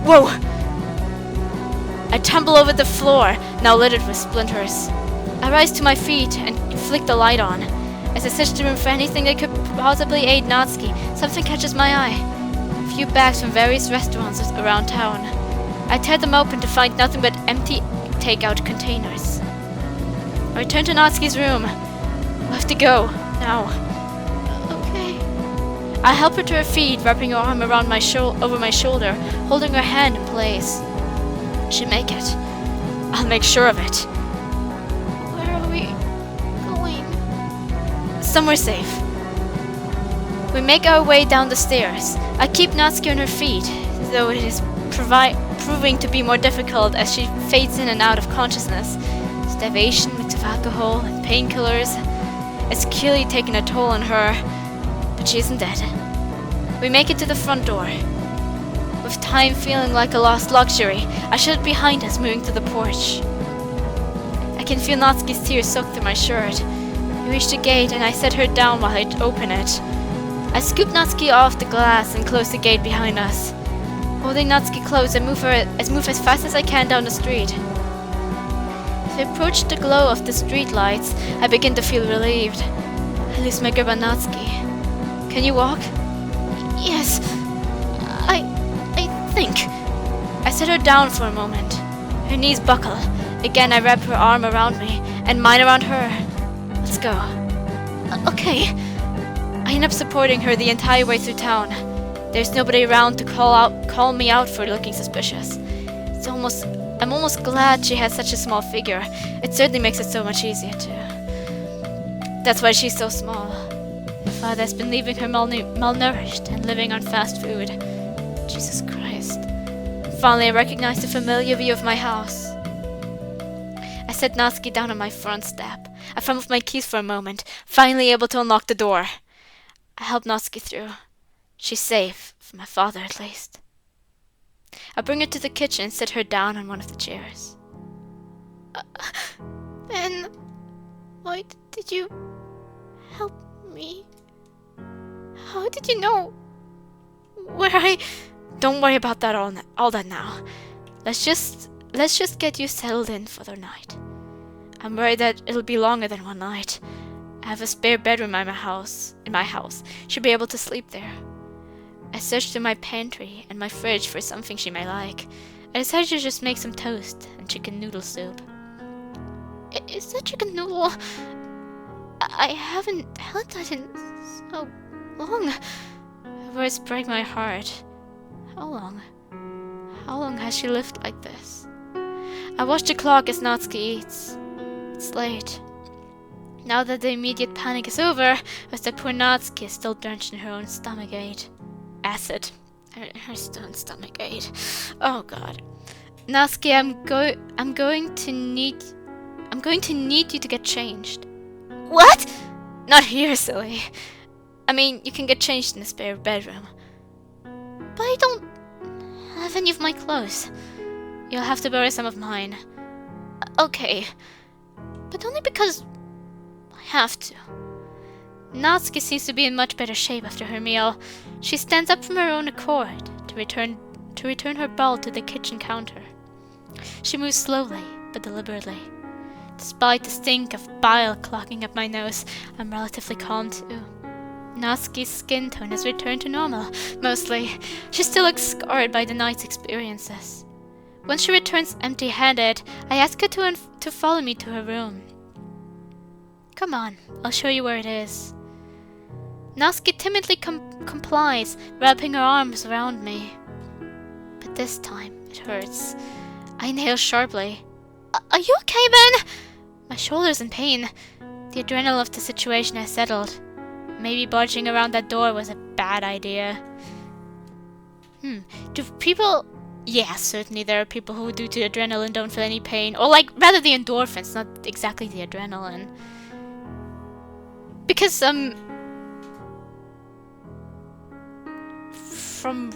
Whoa! I tumble over the floor, now littered with splinters. I rise to my feet and flick the light on. As I search the room for anything that could possibly aid Natsuki, something catches my eye. A few bags from various restaurants around town. I tear them open to find nothing but empty takeout containers. I return to Natsuki's room. We'll have to go, now. Okay. I help her to her feet, wrapping her arm around over my shoulder, holding her hand in place. She'll make it. I'll make sure of it. Where are we going? Somewhere safe. We make our way down the stairs. I keep Natsuki on her feet, though it is proving to be more difficult as she fades in and out of consciousness. Starvation, mix of alcohol and painkillers, it's clearly taken a toll on her, but she isn't dead. We make it to the front door. With time feeling like a lost luxury, I shut it behind us, moving to the porch. I can feel Natsuki's tears soak through my shirt. We reach the gate and I set her down while I open it. I scoop Natsuki off the glass and close the gate behind us. Holding Natsuki close, I move as fast as I can down the street. As I approach the glow of the street lights, I begin to feel relieved. I lose my grip on Natsuki. Can you walk? Yes. I think. I set her down for a moment. Her knees buckle. Again, I wrap her arm around me, and mine around her. Let's go. Okay. I end up supporting her the entire way through town. There's nobody around to call me out for looking suspicious. I'm almost glad she has such a small figure. It certainly makes it so much easier too. That's why she's so small. Her father has been leaving her malnourished and living on fast food. Jesus Christ. Finally, I recognize the familiar view of my house. I set Natsuki down on my front step. I fumbled with my keys for a moment, finally able to unlock the door. I help Natsuki through. She's safe, for my father at least. I bring her to the kitchen and sit her down on one of the chairs. Ben, why did you help me? How did you know where I... Don't worry about that all that now. Let's just get you settled in for the night. I'm worried that it'll be longer than one night. I have a spare bedroom in my house. She'll be able to sleep there. I searched through my pantry and my fridge for something she may like. I decided to just make some toast and chicken noodle soup. Is that chicken noodle? I haven't had that in so long. Her words break my heart. How long? How long has she lived like this? I watch the clock as Natsuki eats. It's late. Now that the immediate panic is over, as the poor Natsuki is still drenched in her own stomach aid. Acid. Her own stomach aid. Oh God. Natsuki, I'm going to need you to get changed. What? Not here, silly. I mean, you can get changed in the spare bedroom. But I don't have any of my clothes. You'll have to borrow some of mine. Okay. But only because I have to. Natsuki seems to be in much better shape after her meal. She stands up from her own accord to return her bowl to the kitchen counter. She moves slowly but deliberately. Despite the stink of bile clogging up my nose, I'm relatively calm too. Natsuki's skin tone has returned to normal, mostly. She still looks scarred by the night's experiences. Once she returns empty-handed, I ask her to follow me to her room. Come on, I'll show you where it is. Natsuki timidly complies, wrapping her arms around me. But this time, it hurts. I inhale sharply. Are you okay, Ben? My shoulder's in pain. The adrenaline of the situation has settled. Maybe barging around that door was a bad idea. Do people... Yeah, certainly there are people who due to adrenaline don't feel any pain. Or rather the endorphins, not exactly the adrenaline. Because, from...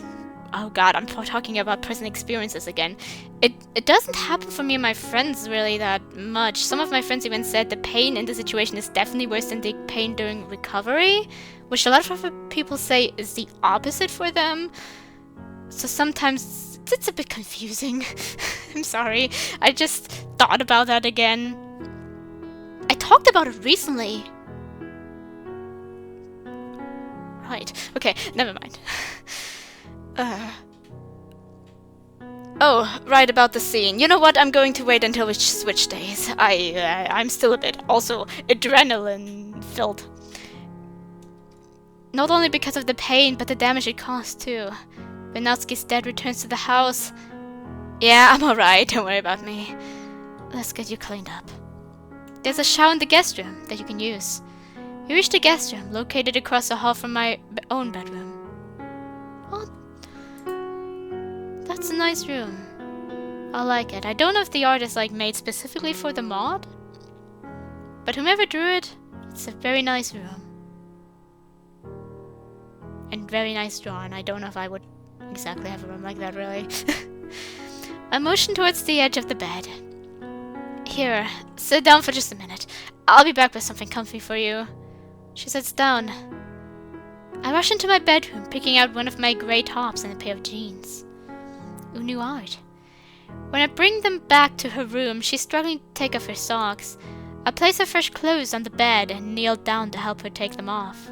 Oh god, I'm talking about present experiences again. It doesn't happen for me and my friends really that much. Some of my friends even said the pain in the situation is definitely worse than the pain during recovery, which a lot of other people say is the opposite for them. So sometimes it's a bit confusing. I'm sorry. I just thought about that again. I talked about it recently. Right. Okay, never mind. Oh, right about the scene. You know what? I'm going to wait until we switch days. I'm still a bit also adrenaline filled. Not only because of the pain, but the damage it caused too. When Natsuki's dead returns to the house. Yeah, I'm alright. Don't worry about me. Let's get you cleaned up. There's a shower in the guest room that you can use. You reach the guest room, located across the hall from my own bedroom. Oh, that's a nice room. I like it. I don't know if the art is like made specifically for the mod, but whomever drew it, it's a very nice room. And very nice drawn. I don't know if I would exactly have a room like that, really. I motion towards the edge of the bed. Here, sit down for just a minute. I'll be back with something comfy for you. She sits down. I rush into my bedroom, picking out one of my grey tops and a pair of jeans. Who knew art? When I bring them back to her room, she's struggling to take off her socks. I place her fresh clothes on the bed and kneel down to help her take them off.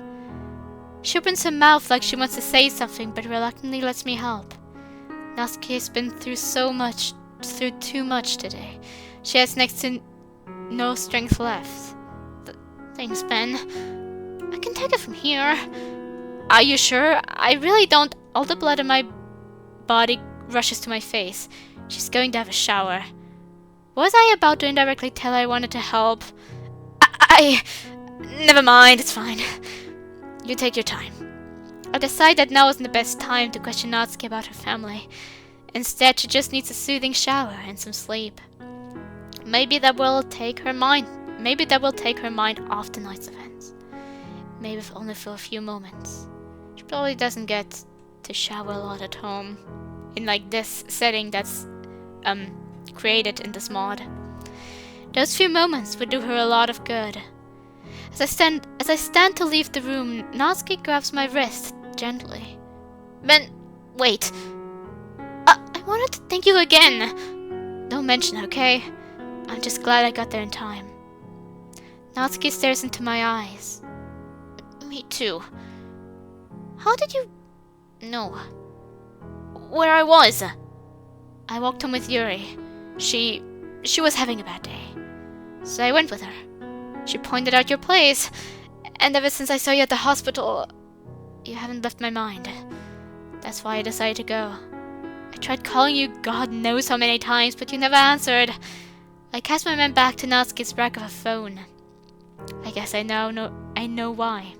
She opens her mouth like she wants to say something, but reluctantly lets me help. Natsuki has been through too much today. She has next to no strength left. Thanks, Ben. I can take it from here. Are you sure? I really don't. All the blood in my body rushes to my face. She's going to have a shower. Was I about to indirectly tell her I wanted to help? Never mind, it's fine. You take your time. I decide that now isn't the best time to question Natsuki about her family. Instead, she just needs a soothing shower and some sleep. Maybe that will take her mind off tonight's events. Maybe if only for a few moments. She probably doesn't get to shower a lot at home. In like this setting that's created in this mod. Those few moments would do her a lot of good. As I stand to leave the room, Natsuki grabs my wrist gently. Ben, wait. I wanted to thank you again. Don't mention it, okay? I'm just glad I got there in time. Natsuki stares into my eyes. Me too. How did you know where I was? I walked home with Yuri. She was having a bad day, so I went with her. She pointed out your place, and ever since I saw you at the hospital, you haven't left my mind. That's why I decided to go. I tried calling you God knows how many times, but you never answered. I cast my mind back to Natsuki's rack of a phone. I guess I know why.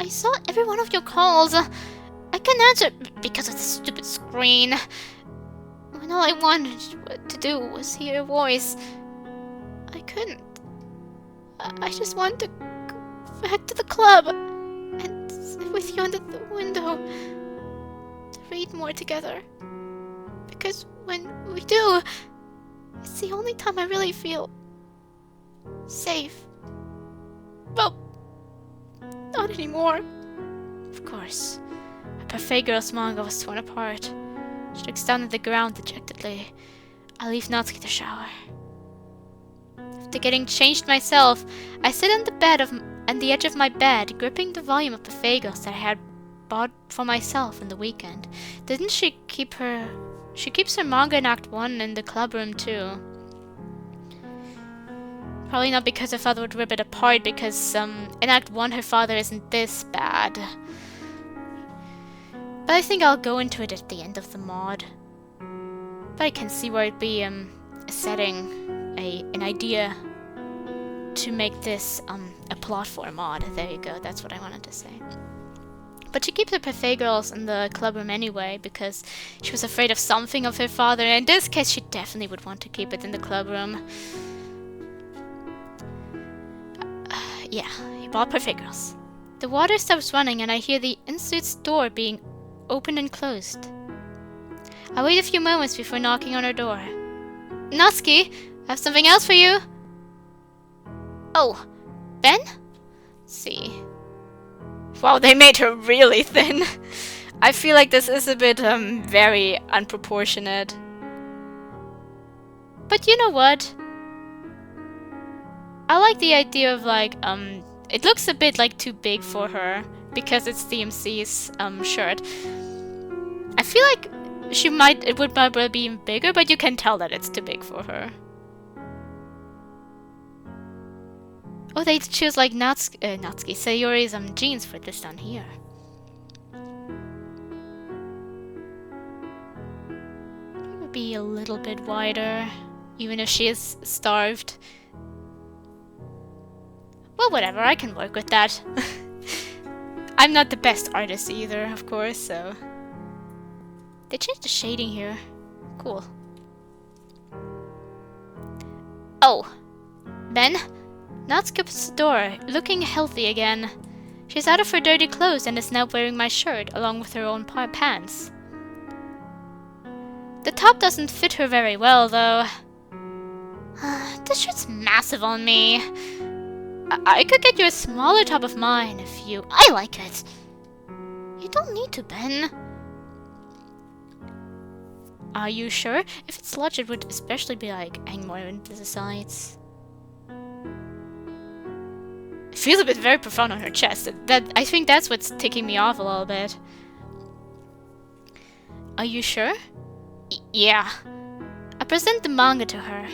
I saw every one of your calls. I couldn't answer because of the stupid screen. When all I wanted to do was hear your voice, I couldn't. I just wanted to go back to the club and sit with you under the window to read more together. Because when we do, it's the only time I really feel safe. Well, not anymore. Of course. A parfait girl's manga was torn apart. She looks down at the ground dejectedly. I leave Natsuki to shower. After getting changed myself, I sit on the edge of my bed, gripping the volume of parfait girls that I had bought for myself in the weekend. Didn't she keep her... She keeps her manga in Act 1 in the club room too. Probably not because her father would rip it apart, because in Act 1 her father isn't this bad. But I think I'll go into it at the end of the mod. But I can see where it'd be a setting, an idea to make this a plot for a mod. There you go, that's what I wanted to say. But she keeps her parfait girls in the club room anyway, because she was afraid of something of her father. In this case, she definitely would want to keep it in the club room. Yeah, he bought parfait girls. The water stops running and I hear the in-suit's door being opened and closed. I wait a few moments before knocking on her door. Natsuki, I have something else for you. Oh, Ben? Let's see. Wow, they made her really thin. I feel like this is a bit, very unproportionate. But you know what? I like the idea of, like, it looks a bit, like, too big for her. Because it's DMC's, shirt. I feel like it would probably be even bigger, but you can tell that it's too big for her. Oh, they choose, like, Natsuki Sayori's, jeans for this down here. It would be a little bit wider, even if she is starved. Well, whatever, I can work with that. I'm not the best artist either, of course, so... They changed the shading here. Cool. Oh. Ben? Natsuki opens the door, looking healthy again. She's out of her dirty clothes and is now wearing my shirt, along with her own pants. The top doesn't fit her very well, though. This shirt's massive on me. I could get you a smaller top of mine if you... I like it. You don't need to, Ben. Are you sure? If it's large, it would especially be like hang more into the sides. It feels a bit very profound on her chest. I think that's what's ticking me off a little bit. Are you sure? Yeah. I present the manga to her.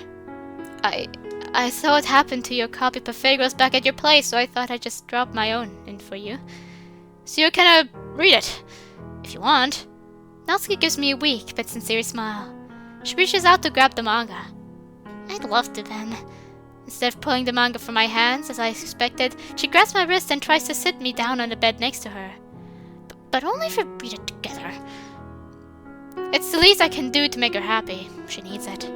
I saw what happened to your copy Perfegros back at your place, so I thought I'd just drop my own in for you. So you can read it, if you want. Natsuki gives me a weak but sincere smile. She reaches out to grab the manga. I'd love to, Ben. Instead of pulling the manga from my hands, as I expected, she grabs my wrist and tries to sit me down on the bed next to her. But only if we read it together. It's the least I can do to make her happy. She needs it.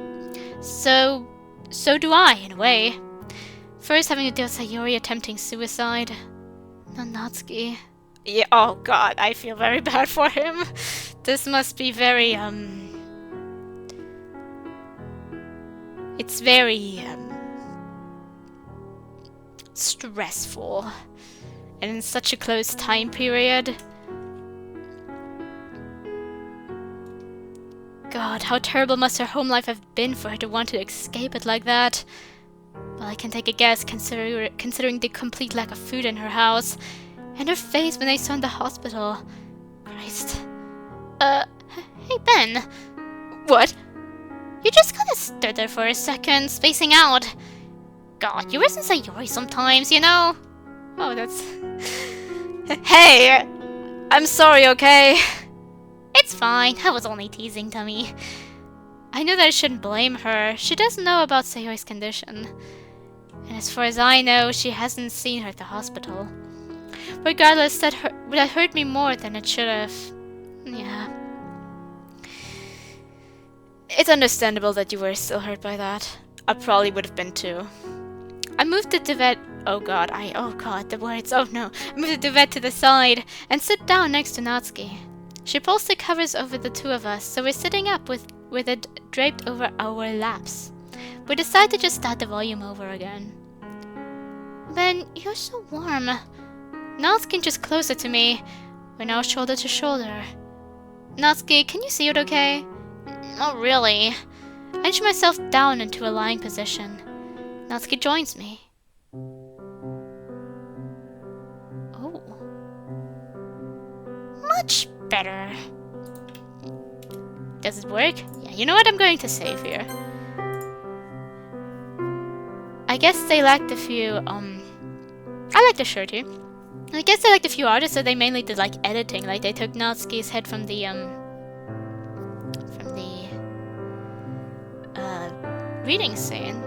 So do I, in a way. First having to deal with Sayori attempting suicide. Then Natsuki. Yeah, oh god, I feel very bad for him. This must be very, it's very, stressful. And in such a close time period. God, how terrible must her home life have been for her to want to escape it like that. Well, I can take a guess, considering the complete lack of food in her house. And her face when I saw her in the hospital. Christ. Hey Ben. What? You just kinda stood there for a second, spacing out. God, you listen to Sayori sometimes, you know? Oh, that's... Hey! I'm sorry, okay? It's fine, I was only teasing Tommy. I knew that I shouldn't blame her. She doesn't know about Sayori's condition. And as far as I know, she hasn't seen her at the hospital. Regardless, that hurt me more than it should have. Yeah. It's understandable that you were still hurt by that. I probably would have been too. I moved the duvet... Oh god, the words, oh no. I moved the duvet to the side and sit down next to Natsuki. She pulls the covers over the two of us, so we're sitting up with it draped over our laps. We decide to just start the volume over again. Ben, you're so warm. Natsuki inches closer to me. We're now shoulder to shoulder. Natsuki, can you see it okay? Not really. I inch myself down into a lying position. Natsuki joins me. Oh. Much better. Does it work? Yeah, you know what? I'm going to save here. I guess they lacked a few, I like the shirt here. I guess they liked a few artists, so they mainly did, like, editing. Like, they took Natsuki's head from the reading scene.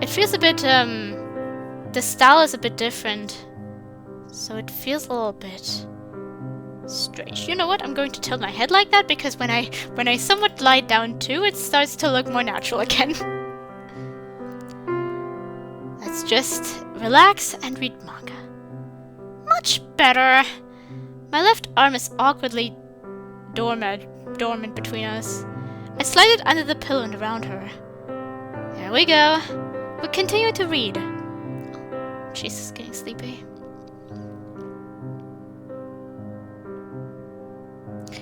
It feels a bit, the style is a bit different. So it feels a little bit strange. You know what? I'm going to tilt my head like that, because when I somewhat lie down too, it starts to look more natural again. Let's just relax and read manga. Much better. My left arm is awkwardly dormant between us. I slide it under the pillow and around her. There we go. We continue to read. Jesus, getting sleepy.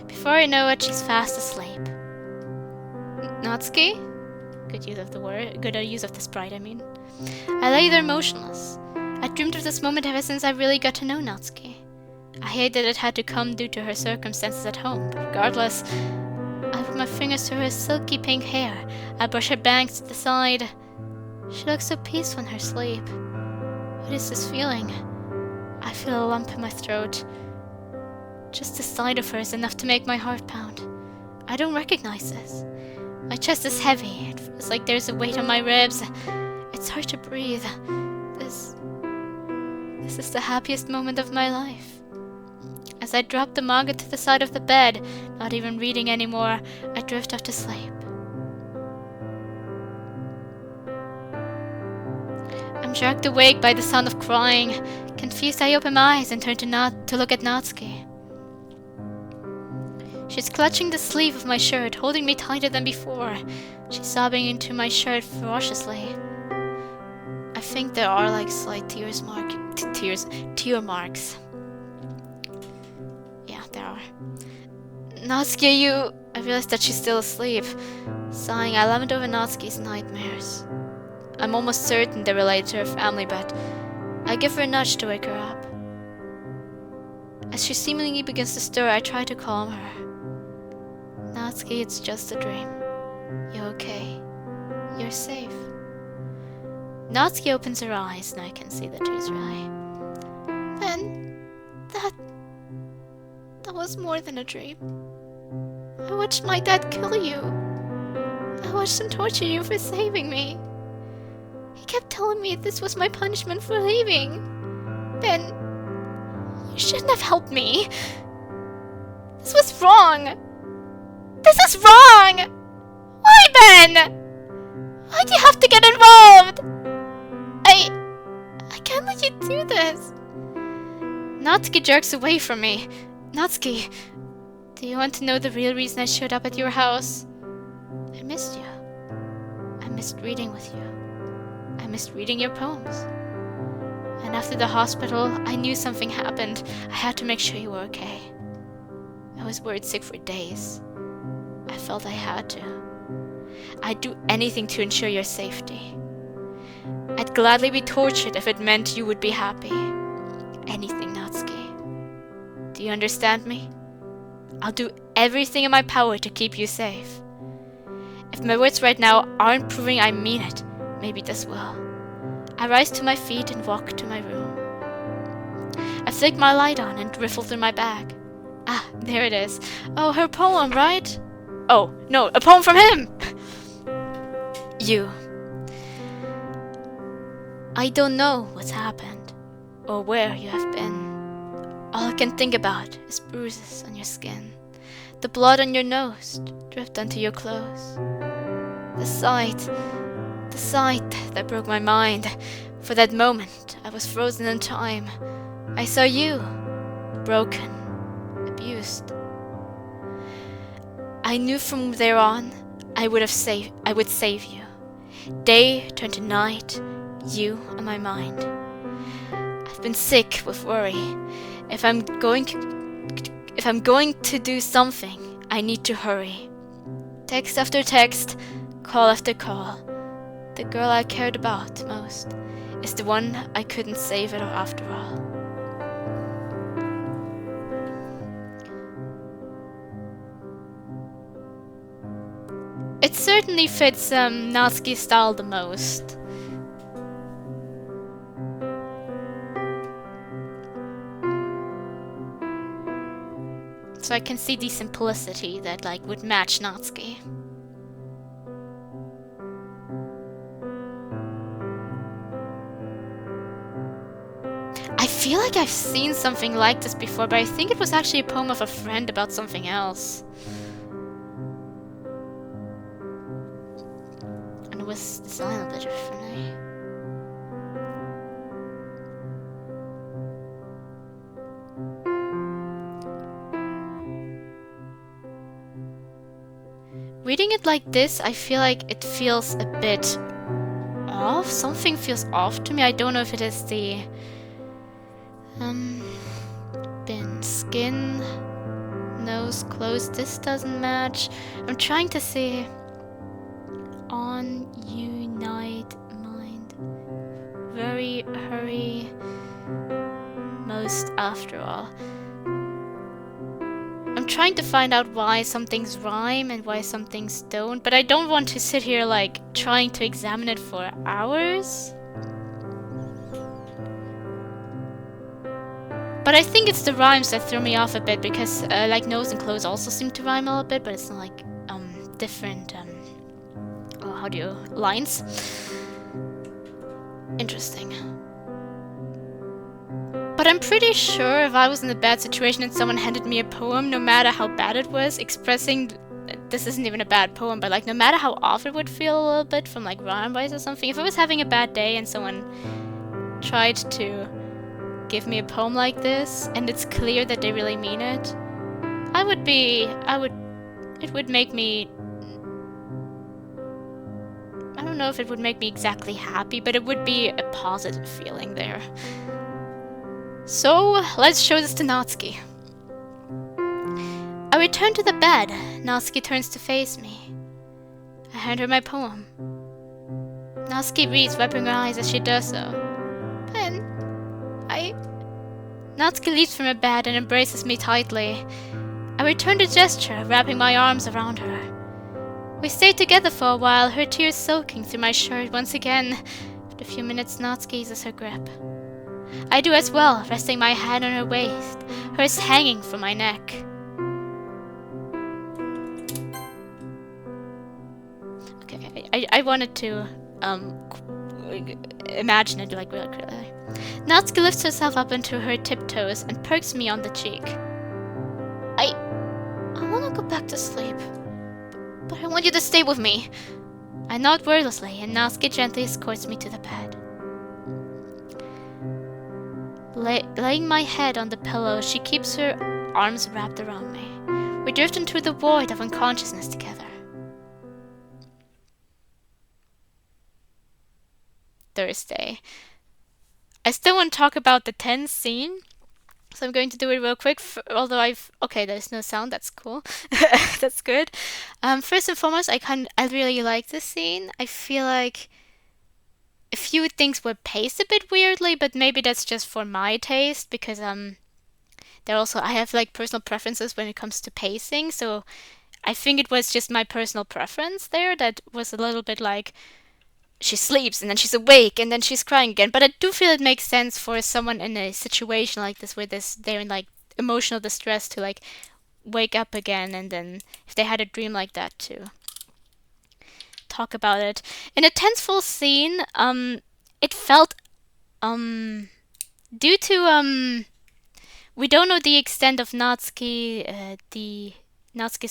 Before I know it, she's fast asleep. Natsuki? Good use of the word. Good use of the sprite, I mean. I lay there motionless. I dreamed of this moment ever since I really got to know Natsuki. I hate that it had to come due to her circumstances at home, but regardless, I put my fingers through her silky pink hair. I brush her bangs to the side. She looks so peaceful in her sleep. What is this feeling? I feel a lump in my throat. Just the sight of her is enough to make my heart pound. I don't recognize this. My chest is heavy. It feels like there's a weight on my ribs. It's hard to breathe. This is the happiest moment of my life. As I drop the manga to the side of the bed, not even reading anymore, I drift off to sleep. I'm jerked awake by the sound of crying. Confused, I open my eyes and turn to look at Natsuki. She's clutching the sleeve of my shirt, holding me tighter than before. She's sobbing into my shirt ferociously. I think there are like slight tear marks. Yeah, there are. Natsuki, you... I realized that she's still asleep. Sighing, I lament over Natsuki's nightmares. I'm almost certain they're related to her family, but I give her a nudge to wake her up. As she seemingly begins to stir, I try to calm her. Natsuki, it's just a dream. You're okay. You're safe. Natsuki opens her eyes, and I can see the tears really. Then, that was more than a dream. I watched my dad kill you. I watched him torture you for saving me. He kept telling me this was my punishment for leaving. Ben, you shouldn't have helped me. This was wrong. This is wrong! Why, Ben? Why'd you have to get involved? I can't let you do this. Natsuki jerks away from me. Natsuki, do you want to know the real reason I showed up at your house? I missed you. I missed reading with you. I missed reading your poems. And after the hospital, I knew something happened. I had to make sure you were okay. I was worried sick for days. I felt I had to. I'd do anything to ensure your safety. I'd gladly be tortured if it meant you would be happy. Anything, Natsuki. Do you understand me? I'll do everything in my power to keep you safe. If my words right now aren't proving I mean it, maybe this will. I rise to my feet and walk to my room. I flick my light on and riffle through my bag. Ah, there it is. Oh, her poem, right? Oh, no, a poem from him! You. I don't know what's happened, or where you have been. All I can think about is bruises on your skin, the blood on your nose dripped onto your clothes. The sight that broke my mind. For that moment, I was frozen in time. I saw you, broken, abused. I knew from there on, I would save you. Day turned to night, you on my mind. I've been sick with worry. If I'm going to do something, I need to hurry. Text after text, call after call. The girl I cared about most is the one I couldn't save it after all. It certainly fits Natsuki's style the most. So I can see the simplicity that would match Natsuki. I feel like I've seen something like this before, but I think it was actually a poem of a friend about something else. And it was designed a bit differently. Reading it like this, I feel like it feels a bit off. Something feels off to me. I don't know if it is the bin skin, nose closed. This doesn't match. I'm trying to see on unite mind. Very hurry most after all. I'm trying to find out why some things rhyme and why some things don't, but I don't want to sit here like trying to examine it for hours. But I think it's the rhymes that throw me off a bit, because like nose and clothes also seem to rhyme a little bit, but it's not like different lines. Interesting. But I'm pretty sure if I was in a bad situation and someone handed me a poem, no matter how bad it was, expressing this isn't even a bad poem, but like no matter how off it would feel a little bit from like rhyme-wise or something, if I was having a bad day and someone tried to give me a poem like this and it's clear that they really mean it, it would make me, I don't know if it would make me exactly happy, but it would be a positive feeling there. So, let's show this to Natsuki. I return to the bed. Natsuki turns to face me. I hand her my poem. Natsuki reads, wiping her eyes as she does so. Then, Natsuki leaps from her bed and embraces me tightly. I return the gesture, wrapping my arms around her. We stay together for a while, her tears soaking through my shirt once again. After a few minutes, Natsuki eases her grip. I do as well, resting my hand on her waist, hers hanging from my neck. Okay, I wanted to imagine it like really clearly. Natsuki lifts herself up onto her tiptoes and perks me on the cheek. I want to go back to sleep, but I want you to stay with me. I nod wordlessly, and Natsuki gently escorts me to the bed. Laying my head on the pillow, she keeps her arms wrapped around me. We drift into the void of unconsciousness together. Thursday. I still want to talk about the tense scene, so I'm going to do it real quick, although okay, there's no sound, that's cool. That's good. First and foremost, I really like this scene. I feel like a few things were paced a bit weirdly, but maybe that's just for my taste, because I have like personal preferences when it comes to pacing, so I think it was just my personal preference there that was a little bit like she sleeps and then she's awake and then she's crying again. But I do feel it makes sense for someone in a situation like this where they're in like emotional distress to like wake up again, and then if they had a dream like that too. Talk about it. In a tenseful scene, it felt due to we don't know the extent of Natsuki's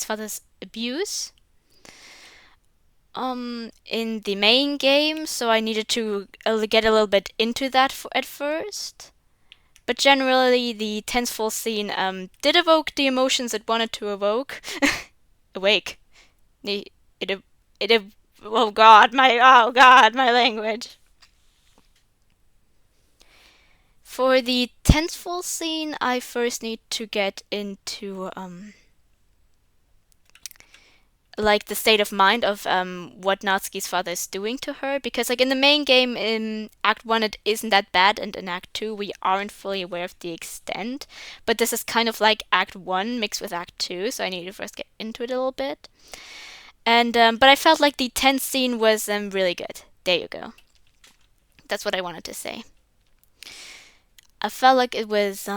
father's abuse in the main game, so I needed to get a little bit into that at first. But generally, the tenseful scene did evoke the emotions it wanted to evoke. Awake. Oh god, my language. For the tenseful scene, I first need to get into like the state of mind of what Natsuki's father is doing to her, because like in the main game in Act 1 it isn't that bad, and in Act 2 we aren't fully aware of the extent, but this is kind of like Act 1 mixed with Act 2, so I need to first get into it a little bit. And but I felt like the tense scene was really good. There you go. That's what I wanted to say. I felt like it was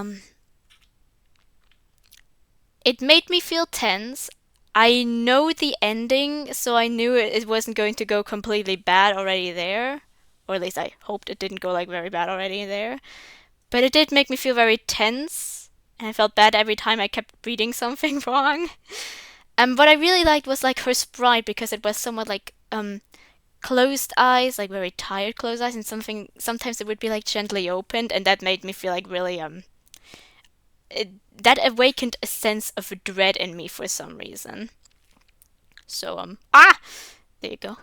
it made me feel tense. I know the ending, so I knew it wasn't going to go completely bad already there. Or at least I hoped it didn't go like very bad already there. But it did make me feel very tense, and I felt bad every time I kept reading something wrong. And what I really liked was like her sprite, because it was somewhat like closed eyes, like very tired closed eyes, and sometimes it would be like gently opened, and that made me feel like really that awakened a sense of dread in me for some reason. So, there you go.